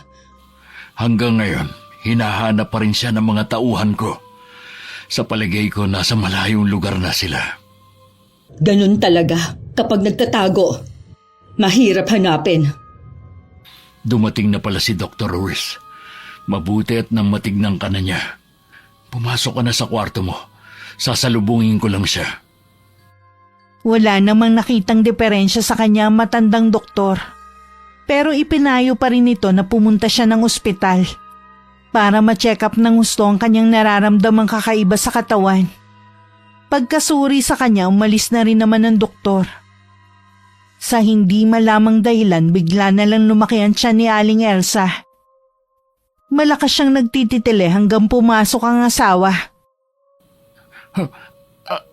Speaker 3: Hanggang ngayon, hinahanap pa rin siya ng mga tauhan ko. Sa palagay ko, nasa malayong lugar na sila.
Speaker 4: Ganun talaga kapag nagtatago. Mahirap hanapin.
Speaker 3: Dumating na pala si Dr. Ruiz. Mabuti at nang matignan ka na niya. Pumasok ka na sa kwarto mo. Sasalubungin ko lang siya.
Speaker 1: Wala namang nakitang diferensya sa kanya ang matandang doktor. Pero ipinayo pa rin ito na pumunta siya ng ospital para ma-check up ng gusto ang kanyang nararamdamang kakaiba sa katawan. Pagkasuri sa kanya, umalis na rin naman ng doktor. Sa hindi malamang dahilan, bigla na lang lumaki ang tiyan ni Aling Elsa. Malakas siyang nagtititili hanggang pumasok ang asawa.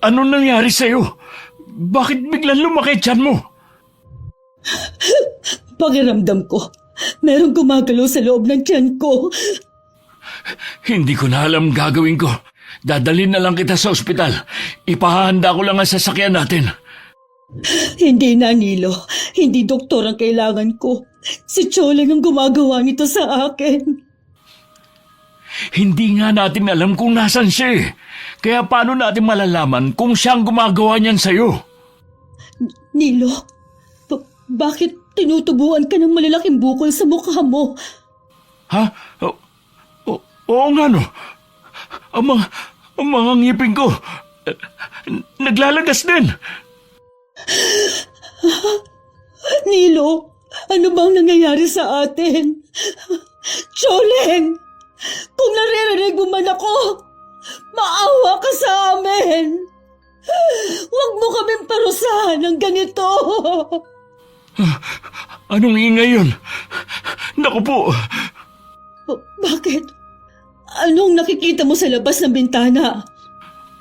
Speaker 3: Ano nangyari sa'yo? Bakit biglang lumaki tiyan mo?
Speaker 4: Pakiramdam ko, merong gumagalaw sa loob ng tiyan ko.
Speaker 3: Hindi ko na alam gagawin ko. Dadalhin na lang kita sa ospital. Ipahahanda ko lang ang sasakyan natin.
Speaker 4: Hindi na, Nilo. Hindi doktor ang kailangan ko. Si Choleng ang gumagawa nito sa akin.
Speaker 3: Hindi nga natin alam kung nasan siya eh. Kaya paano natin malalaman kung siyang gumagawa niyan sa'yo?
Speaker 4: Nilo, bakit tinutubuan ka ng malalaking bukol sa mukha mo?
Speaker 3: Ha? Oo nga no. Ang mga ngipin ko, naglalagas din.
Speaker 4: Nilo, ano bang nangyayari sa atin? Choleng, kung naririnig mo man ako, maawa ka sa amin. Huwag mo kaming parusahan ng ganito.
Speaker 3: Anong ingay yun? Naku po.
Speaker 4: Bakit? Anong nakikita mo sa labas ng bintana?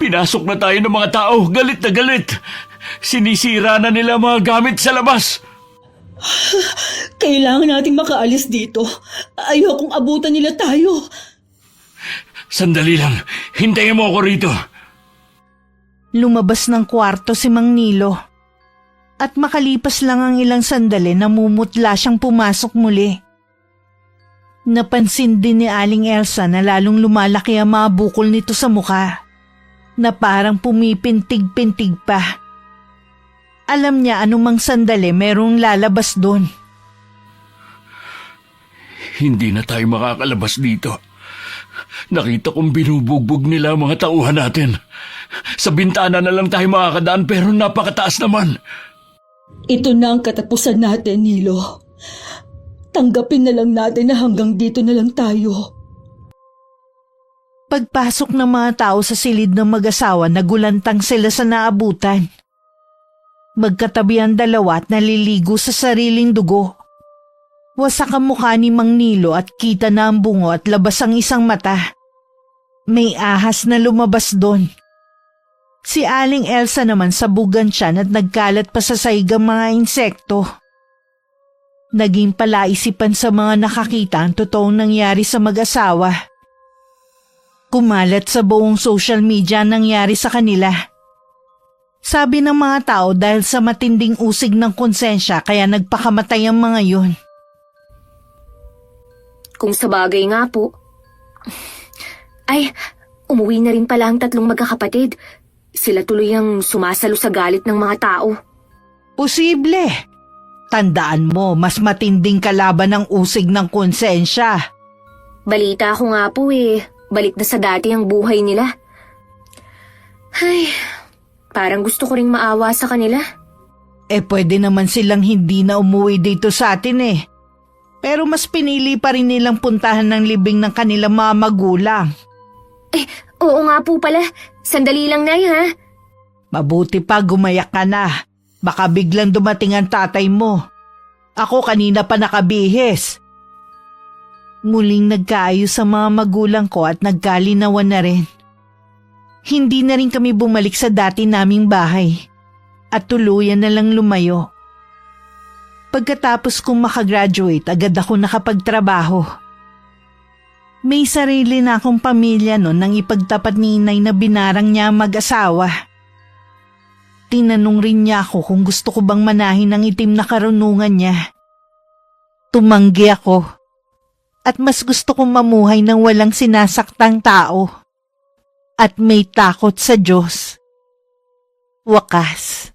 Speaker 3: Pinasok na tayo ng mga tao. Galit na galit. Sinisira na nila mga gamit sa labas.
Speaker 4: Kailangan nating makaalis dito. Ayokong abutan nila tayo.
Speaker 3: Sandali lang. Hintayin mo ako rito.
Speaker 1: Lumabas ng kwarto si Mang Nilo. At makalipas lang ang ilang sandali, namumutla siyang pumasok muli. Napansin din ni Aling Elsa na lalong lumalaki ang mga bukol nito sa mukha, na parang pumipintig-pintig pa. Alam niya anumang sandali merong lalabas doon.
Speaker 3: Hindi na tayo makakalabas dito. Nakita kong binubugbog nila ang mga tauhan natin. Sa bintana na lang tayo makakadaan pero napakataas naman.
Speaker 4: Ito na ang katapusan natin, Nilo. Tanggapin na lang natin na hanggang dito na lang tayo.
Speaker 1: Pagpasok ng mga tao sa silid ng mag-asawa, nagulantang sila sa naabutan. Magkatabi ang dalawa at naliligo sa sariling dugo. Wasak ang mukha ni Mang Nilo at kita na ang bungo at labas ang isang mata. May ahas na lumabas doon. Si Aling Elsa naman sabugan siya at nagkalat pa sa saigang mga insekto. Naging palaisipan sa mga nakakita ang totoong nangyari sa mag-asawa. Kumalat sa buong social media ang nangyari sa kanila. Sabi ng mga tao dahil sa matinding usig ng konsensya kaya nagpakamatay ang mga yun.
Speaker 2: Kung sa bagay nga po. Ay, umuwi na rin pala ang tatlong magkakapatid. Sila tuloy ang sumasalo sa galit ng mga tao.
Speaker 1: Posible. Tandaan mo, mas matinding kalaban ng usig ng konsensya.
Speaker 2: Balita ko nga po balik na sa dati ang buhay nila. Ay, parang gusto ko ring maawa sa kanila.
Speaker 1: Pwede naman silang hindi na umuwi dito sa atin. Pero mas pinili pa rin nilang puntahan ng libing ng kanilang mga magulang.
Speaker 2: Oo nga po pala. Sandali lang, Nay, ha?
Speaker 1: Mabuti pa gumayak ka na. Baka biglang dumating ang tatay mo. Ako kanina pa nakabihis. Muling nagkaayos sa mga magulang ko at nagkalinawan na rin. Hindi na rin kami bumalik sa dati naming bahay at tuluyan na lang lumayo. Pagkatapos kong makagraduate, agad ako nakapagtrabaho. May sarili na akong pamilya noon nang ipagtapat ni inay na binarang niya ang mag-asawa. Tinanong rin niya ako kung gusto ko bang manahin ang itim na karunungan niya. Tumanggi ako. At mas gusto kong mamuhay ng walang sinasaktang tao. At may takot sa Diyos. Wakas.